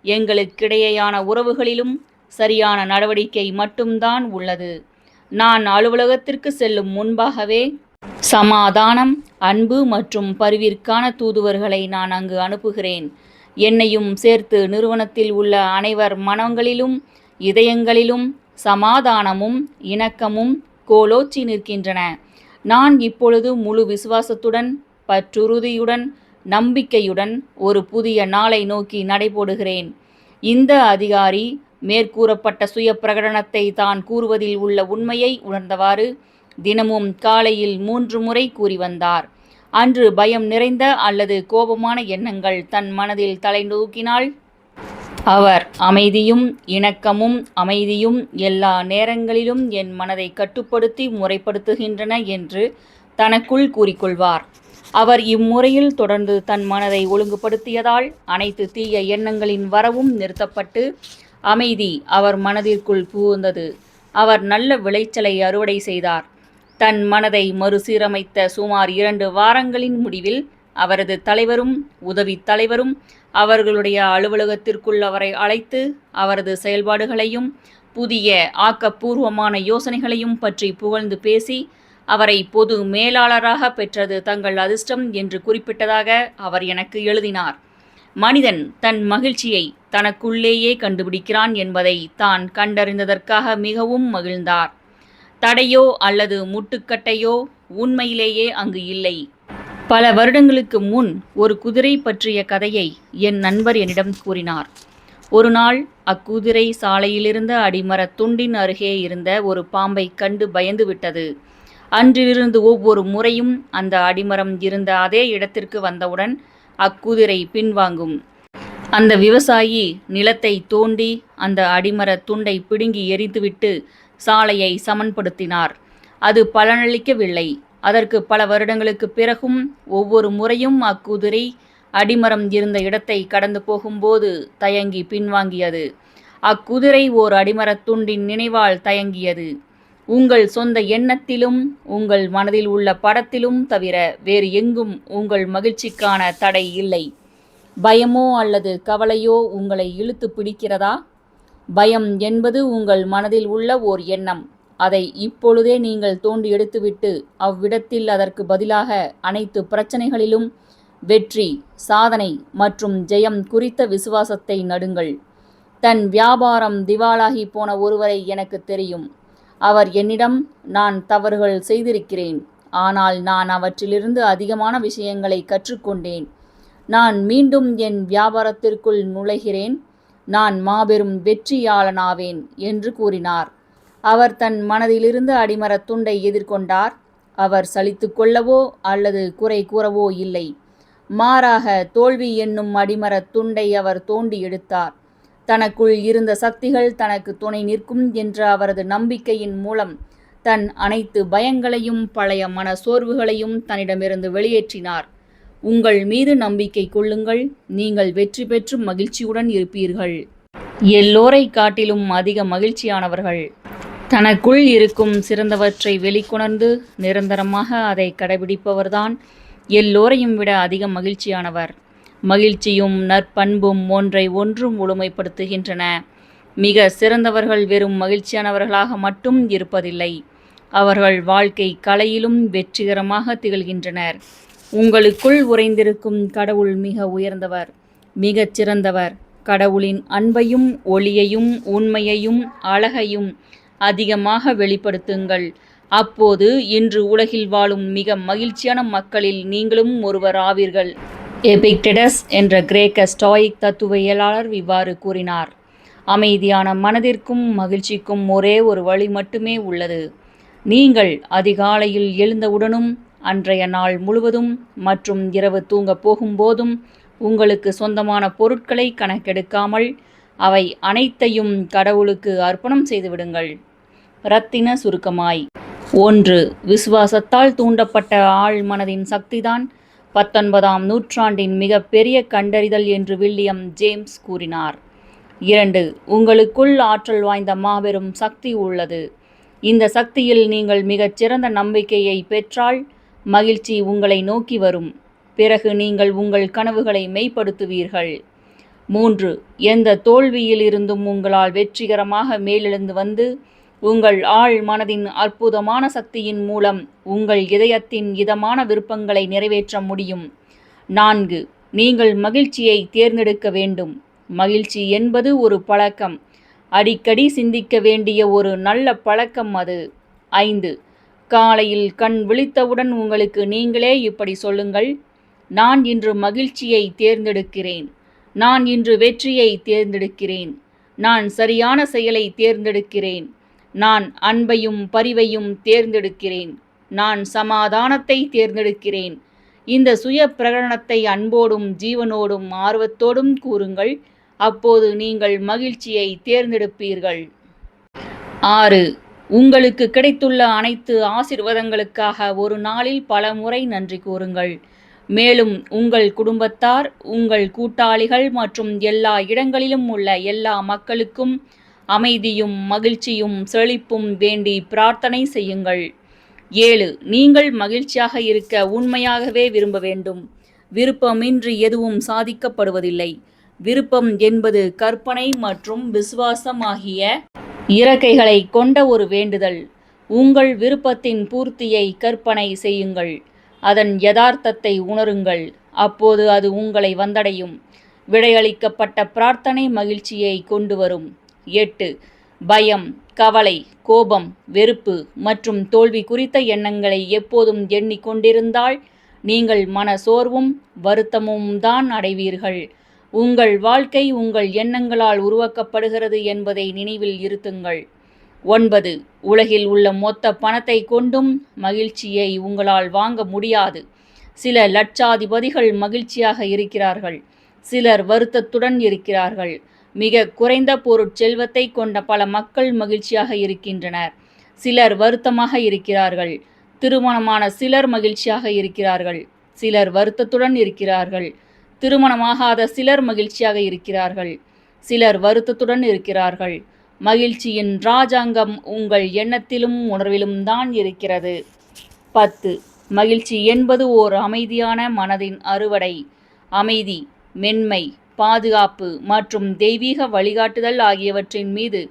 எங்களுக்கிடையேயான உறவுகளிலும் சரியான நடவடிக்கை மட்டும்தான் உள்ளது. நான் அலுவலகத்திற்கு செல்லும் முன்பாகவே சமாதானம், அன்பு மற்றும் பரிவிற்கான தூதுவர்களை நான் அங்கு அனுப்புகிறேன். என்னையும் சேர்த்து நிறுவனத்தில் உள்ள அனைவர் மனங்களிலும் இதயங்களிலும் சமாதானமும் இணக்கமும் கோலோச்சி நிற்கின்றன. நான் இப்பொழுது முழு விசுவாசத்துடன், பற்றுறுதியுடன், நம்பிக்கையுடன் ஒரு புதிய நாளை நோக்கி நடைபோடுகிறேன். இந்த அதிகாரி மேற்கூறப்பட்ட சுய பிரகடனத்தை தான் கூறுவதில் உள்ள உண்மையை உணர்ந்தவாறு தினமும் காலையில் 3 முறை கூறி வந்தார். அன்று பயம் நிறைந்த அல்லது கோபமான எண்ணங்கள் தன் மனதில் தலை தூக்கினால் அவர் அமைதியும் இணக்கமும் அமைதியும் எல்லா நேரங்களிலும் என் மனதை கட்டுப்படுத்தி முறைப்படுத்துகின்றன என்று தனக்குள் கூறிக்கொள்வார். அவர் இம்முறையில் தொடர்ந்து தன் மனதை ஒழுங்குபடுத்தியதால் அனைத்து தீய எண்ணங்களின் வரவும் நிறுத்தப்பட்டு அமைதி அவர் மனதிற்குள் புகுந்தது. அவர் நல்ல விளைச்சலை அறுவடை செய்தார். தன் மனதை மறுசீரமைத்த சுமார் 2 வாரங்களின் முடிவில் அவரது தலைவரும் உதவி தலைவரும் அவர்களுடைய அலுவலகத்திற்குள் அவரை அழைத்து அவரது செயல்பாடுகளையும் புதிய ஆக்கப்பூர்வமான யோசனைகளையும் பற்றி புகழ்ந்து பேசி அவரை பொது மேலாளராக பெற்றது தங்கள் அதிர்ஷ்டம் என்று குறிப்பிட்டதாக அவர் எனக்கு எழுதினார். மனிதன் தன் மகிழ்ச்சியை தனக்குள்ளேயே கண்டுபிடிக்கிறான் என்பதை தான் கண்டறிந்ததற்காக மிகவும் மகிழ்ந்தார். தடையோ அல்லது முட்டுக்கட்டையோ உண்மையிலேயே அங்கு இல்லை. பல வருடங்களுக்கு முன் ஒரு குதிரை பற்றிய கதையை என் நண்பர் என்னிடம் கூறினார். ஒரு நாள் அக்குதிரை சாலையிலிருந்த அடிமரத் துண்டின் அருகே இருந்த ஒரு பாம்பை கண்டு பயந்து விட்டது. அன்றிலிருந்து ஒவ்வொரு முறையும் அந்த அடிமரம் இருந்த அதே இடத்திற்கு வந்தவுடன் அக்குதிரை பின்வாங்கும். அந்த விவசாயி நிலத்தை தோண்டி அந்த அடிமரத் துண்டை பிடுங்கி எரிந்துவிட்டு சாலையை சமன்படுத்தினார். அது பலனளிக்கவில்லை. அதற்கு பல வருடங்களுக்கு பிறகும் ஒவ்வொரு முறையும் அக்குதிரை அடிமரம் இருந்த இடத்தை கடந்து போகும்போது தயங்கி பின்வாங்கியது. அக்குதிரை ஓர் அடிமரத் துண்டின் நினைவால் தயங்கியது. உங்கள் சொந்த எண்ணத்திலும் உங்கள் மனதில் உள்ள படத்திலும் தவிர வேறு எங்கும் உங்கள் மகிழ்ச்சிக்கான தடை இல்லை. பயமோ அல்லது கவலையோ உங்களை இழுத்து பிடிக்கிறதா? பயம் என்பது உங்கள் மனதில் உள்ள ஓர் எண்ணம். அதை இப்பொழுதே நீங்கள் தோண்டி எடுத்துவிட்டு அவ்விடத்தில் அதற்கு பதிலாக அனைத்து பிரச்சனைகளிலும் வெற்றி, சாதனை மற்றும் ஜெயம் குறித்த விசுவாசத்தை நடுங்கள். தன் வியாபாரம் திவாலாகி போன ஒருவரை எனக்கு தெரியும். அவர் என்னிடம், நான் தவறுகள் செய்திருக்கிறேன், ஆனால் நான் அவற்றிலிருந்து அதிகமான விஷயங்களை கற்றுக்கொண்டேன். நான் மீண்டும் என் வியாபாரத்திற்குள் நுழைகிறேன். நான் மாபெரும் வெற்றியாளனாவேன் என்று கூறினார். அவர் தன் மனதிலிருந்து அடிமரத் துண்டை எதிர்கொண்டார். அவர் சலித்துக் கொள்ளவோ அல்லது குறை கூறவோ இல்லை. மாறாக தோல்வி என்னும் அடிமரத் துண்டை அவர் தோண்டி எடுத்தார். தனக்குள் இருந்த சக்திகள் தனக்கு துணை நிற்கும் என்ற அவரது நம்பிக்கையின் மூலம் தன் அனைத்து பயங்களையும் பழைய மன சோர்வுகளையும் தன்னிடமிருந்து வெளியேற்றினார். உங்கள் மீது நம்பிக்கை கொள்ளுங்கள். நீங்கள் வெற்றி பெற்று மகிழ்ச்சியுடன் இருப்பீர்கள். எல்லோரை காட்டிலும் அதிக மகிழ்ச்சியானவர்கள் தனக்குள் இருக்கும் சிறந்தவற்றை வெளிக்கொணர்ந்து நிரந்தரமாக அதை கடைபிடிப்பவர்தான் எல்லோரையும் விட அதிக மகிழ்ச்சியானவர். மகிழ்ச்சியும் நற்பண்பும் ஒன்றை ஒன்று முழுமைப்படுத்துகின்றன. மிக சிறந்தவர்கள் வெறும் மகிழ்ச்சியானவர்களாக மட்டும் இருப்பதில்லை, அவர்கள் வாழ்க்கை கலையிலும் வெற்றிகரமாக திகழ்கின்றனர். உங்களுக்குள் உறைந்திருக்கும் கடவுள் மிக உயர்ந்தவர், மிகச் சிறந்தவர். கடவுளின் அன்பையும் ஒளியையும் உண்மையையும் அழகையும் அதிகமாக வெளிப்படுத்துங்கள். அப்போது இன்று உலகில் வாழும் மிக மகிழ்ச்சியான மக்களில் நீங்களும் ஒருவர் ஆவீர்கள். எபிக்டெடஸ் என்ற கிரேக்க ஸ்டாயிக் தத்துவியலாளர் இவ்வாறு கூறினார்: அமைதியான மனதிற்கும் மகிழ்ச்சிக்கும் ஒரே ஒரு வழி மட்டுமே உள்ளது. நீங்கள் அதிகாலையில் எழுந்தவுடனும் அன்றைய நாள் முழுவதும் மற்றும் இரவு தூங்கப் போகும்போதும் உங்களுக்கு சொந்தமான பொருட்களை கணக்கெடுக்காமல் அவை அனைத்தையும் கடவுளுக்கு அர்ப்பணம் செய்துவிடுங்கள். இரத்தின சுருக்கமாய்: 1. விசுவாசத்தால் தூண்டப்பட்ட ஆழ் மனதின் சக்திதான் 19ஆம் நூற்றாண்டின் மிகப்பெரிய கண்டறிதல் என்று வில்லியம் ஜேம்ஸ் கூறினார். 2. உங்களுக்குள் ஆற்றல் வாய்ந்த மாபெரும் சக்தி உள்ளது. இந்த சக்தியில் நீங்கள் மிகச்சிறந்த நம்பிக்கையை பெற்றால் மகிழ்ச்சி உங்களை நோக்கி வரும். பிறகு நீங்கள் உங்கள் கனவுகளை மெய்ப்படுத்துவீர்கள். 3. எந்த தோல்வியில் இருந்தும் உங்களால் வெற்றிகரமாக மேலெழுந்து வந்து உங்கள் ஆழ் மனதின் அற்புதமான சக்தியின் மூலம் உங்கள் இதயத்தின் இதமான விருப்பங்களை நிறைவேற்ற முடியும். 4. நீங்கள் மகிழ்ச்சியை தேர்ந்தெடுக்க வேண்டும். மகிழ்ச்சி என்பது ஒரு பழக்கம், அடிக்கடி சிந்திக்க வேண்டிய ஒரு நல்ல பழக்கம் அது. 5. காலையில் கண் விழித்தவுடன் உங்களுக்கு நீங்களே இப்படி சொல்லுங்கள்: நான் இன்று மகிழ்ச்சியை தேர்ந்தெடுக்கிறேன். நான் இன்று வெற்றியை தேர்ந்தெடுக்கிறேன். நான் சரியான செயலை தேர்ந்தெடுக்கிறேன். நான் அன்பையும் பரிவையும் தேர்ந்தெடுக்கிறேன். நான் சமாதானத்தை தேர்ந்தெடுக்கிறேன். இந்த சுய பிரகடனத்தை அன்போடும் ஜீவனோடும் ஆர்வத்தோடும் கூறுங்கள். அப்போது நீங்கள் மகிழ்ச்சியை தேர்ந்தெடுப்பீர்கள். 6. உங்களுக்கு கிடைத்துள்ள அனைத்து ஆசீர்வாதங்களுக்காக ஒரு நாளில் பல முறை நன்றி கூறுங்கள். மேலும் உங்கள் குடும்பத்தார், உங்கள் கூட்டாளிகள் மற்றும் எல்லா இடங்களிலும் உள்ள எல்லா மக்களுக்கும் அமைதியும் மகிழ்ச்சியும் செழிப்பும் வேண்டி பிரார்த்தனை செய்யுங்கள். 7. நீங்கள் மகிழ்ச்சியாக இருக்க உண்மையாகவே விரும்ப வேண்டும். விருப்பமின்றி எதுவும் சாதிக்கப்படுவதில்லை. விருப்பம் என்பது கற்பனை மற்றும் விசுவாசம் ஆகிய இறக்கைகளை கொண்ட ஒரு வேண்டுதல். உங்கள் விருப்பத்தின் பூர்த்தியை கற்பனை செய்யுங்கள். அதன் யதார்த்தத்தை உணருங்கள். அப்போது அது உங்களை வந்தடையும். விடையளிக்கப்பட்ட பிரார்த்தனை மகிழ்ச்சியை கொண்டு வரும். 8. பயம், கவலை, கோபம், வெறுப்பு மற்றும் தோல்வி குறித்த எண்ணங்களை எப்போதும் எண்ணிக்கொண்டிருந்தால் நீங்கள் மன சோர்வும் வருத்தமும் தான் அடைவீர்கள். உங்கள் வாழ்க்கை உங்கள் எண்ணங்களால் உருவாக்கப்படுகிறது என்பதை நினைவில் இருத்துங்கள். 9. உலகில் உள்ள மொத்த பணத்தை கொண்டும் மகிழ்ச்சியை உங்களால் வாங்க முடியாது. சில லட்சாதிபதிகள் மகிழ்ச்சியாக இருக்கிறார்கள். சிலர் வருத்தத்துடன் இருக்கிறார்கள். மிக குறைந்த பொருட்செல்வத்தை கொண்ட பல மக்கள் மகிழ்ச்சியாக இருக்கின்றனர். சிலர் வருத்தமாக இருக்கிறார்கள். திருமணமான சிலர் மகிழ்ச்சியாக இருக்கிறார்கள். சிலர் வருத்தத்துடன் இருக்கிறார்கள். திருமணமாகாத சிலர் மகிழ்ச்சியாக இருக்கிறார்கள். சிலர் வருத்தத்துடன் இருக்கிறார்கள். மகிழ்ச்சியின் இராஜாங்கம் உங்கள் எண்ணத்திலும் உணர்விலும் தான் இருக்கிறது. 10. மகிழ்ச்சி என்பது ஓர் அமைதியான மனதின் அறுவடை. அமைதி, மென்மை, பாதுகாப்பு மற்றும் தெய்வீக வழிகாட்டுதல் ஆகியவற்றின் மீது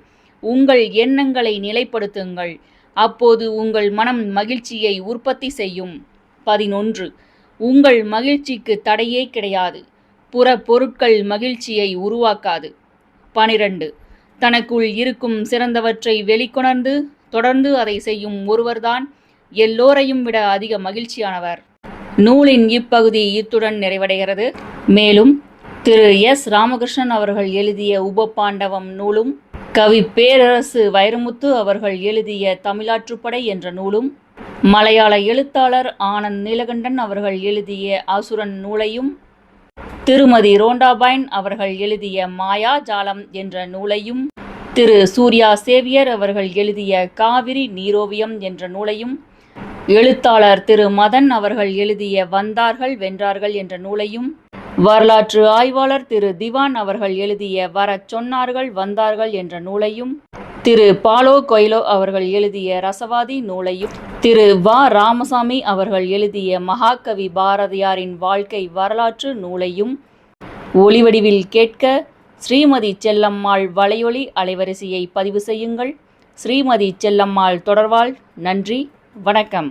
உங்கள் எண்ணங்களை நிலைப்படுத்துங்கள். அப்போது உங்கள் மனம் மகிழ்ச்சியை உற்பத்தி செய்யும். 11. உங்கள் மகிழ்ச்சிக்கு தடையே கிடையாது. புற பொருட்கள் மகிழ்ச்சியை உருவாக்காது. 12. தனக்குள் இருக்கும் சிறந்தவற்றை வெளிக்கொணர்ந்து தொடர்ந்து அதை செய்யும் ஒருவர்தான் எல்லோரையும் விட அதிக மகிழ்ச்சியானவர். நூலின் இப்பகுதி இத்துடன் நிறைவடைகிறது. மேலும் திரு எஸ். ராமகிருஷ்ணன் அவர்கள் எழுதிய உபபாண்டவம் நூலும் கவி பேரரசு வைரமுத்து அவர்கள் எழுதிய தமிழாற்றுப்படை என்ற நூலும், மலையாள எழுத்தாளர் ஆனந்த் நீலகண்டன் அவர்கள் எழுதிய அசுரன் நூலையும், திருமதி ரோண்டாபைன் அவர்கள் எழுதிய மாயாஜாலம் என்ற நூலையும், திரு சூர்யா சேவியர் அவர்கள் எழுதிய காவிரி நீரோவியம் என்ற நூலையும், எழுத்தாளர் திரு மதன் அவர்கள் எழுதிய வந்தார்கள் வென்றார்கள் என்ற நூலையும், வரலாற்று ஆய்வாளர் திரு திவான் அவர்கள் எழுதிய வரச் சொன்னார்கள் வந்தார்கள் என்ற நூலையும், திரு பாலோ கொய்லோ அவர்கள் எழுதிய ரசவாதி நூலையும், திரு வ. ராமசாமி அவர்கள் எழுதிய மகாகவி பாரதியாரின் வாழ்க்கை வரலாற்று நூலையும் ஒலிவடிவில் கேட்க ஸ்ரீமதி செல்லம்மாள் வலையொலி அலைவரிசையை பதிவு செய்யுங்கள். ஸ்ரீமதி செல்லம்மாள் தொடர்வாள். நன்றி, வணக்கம்.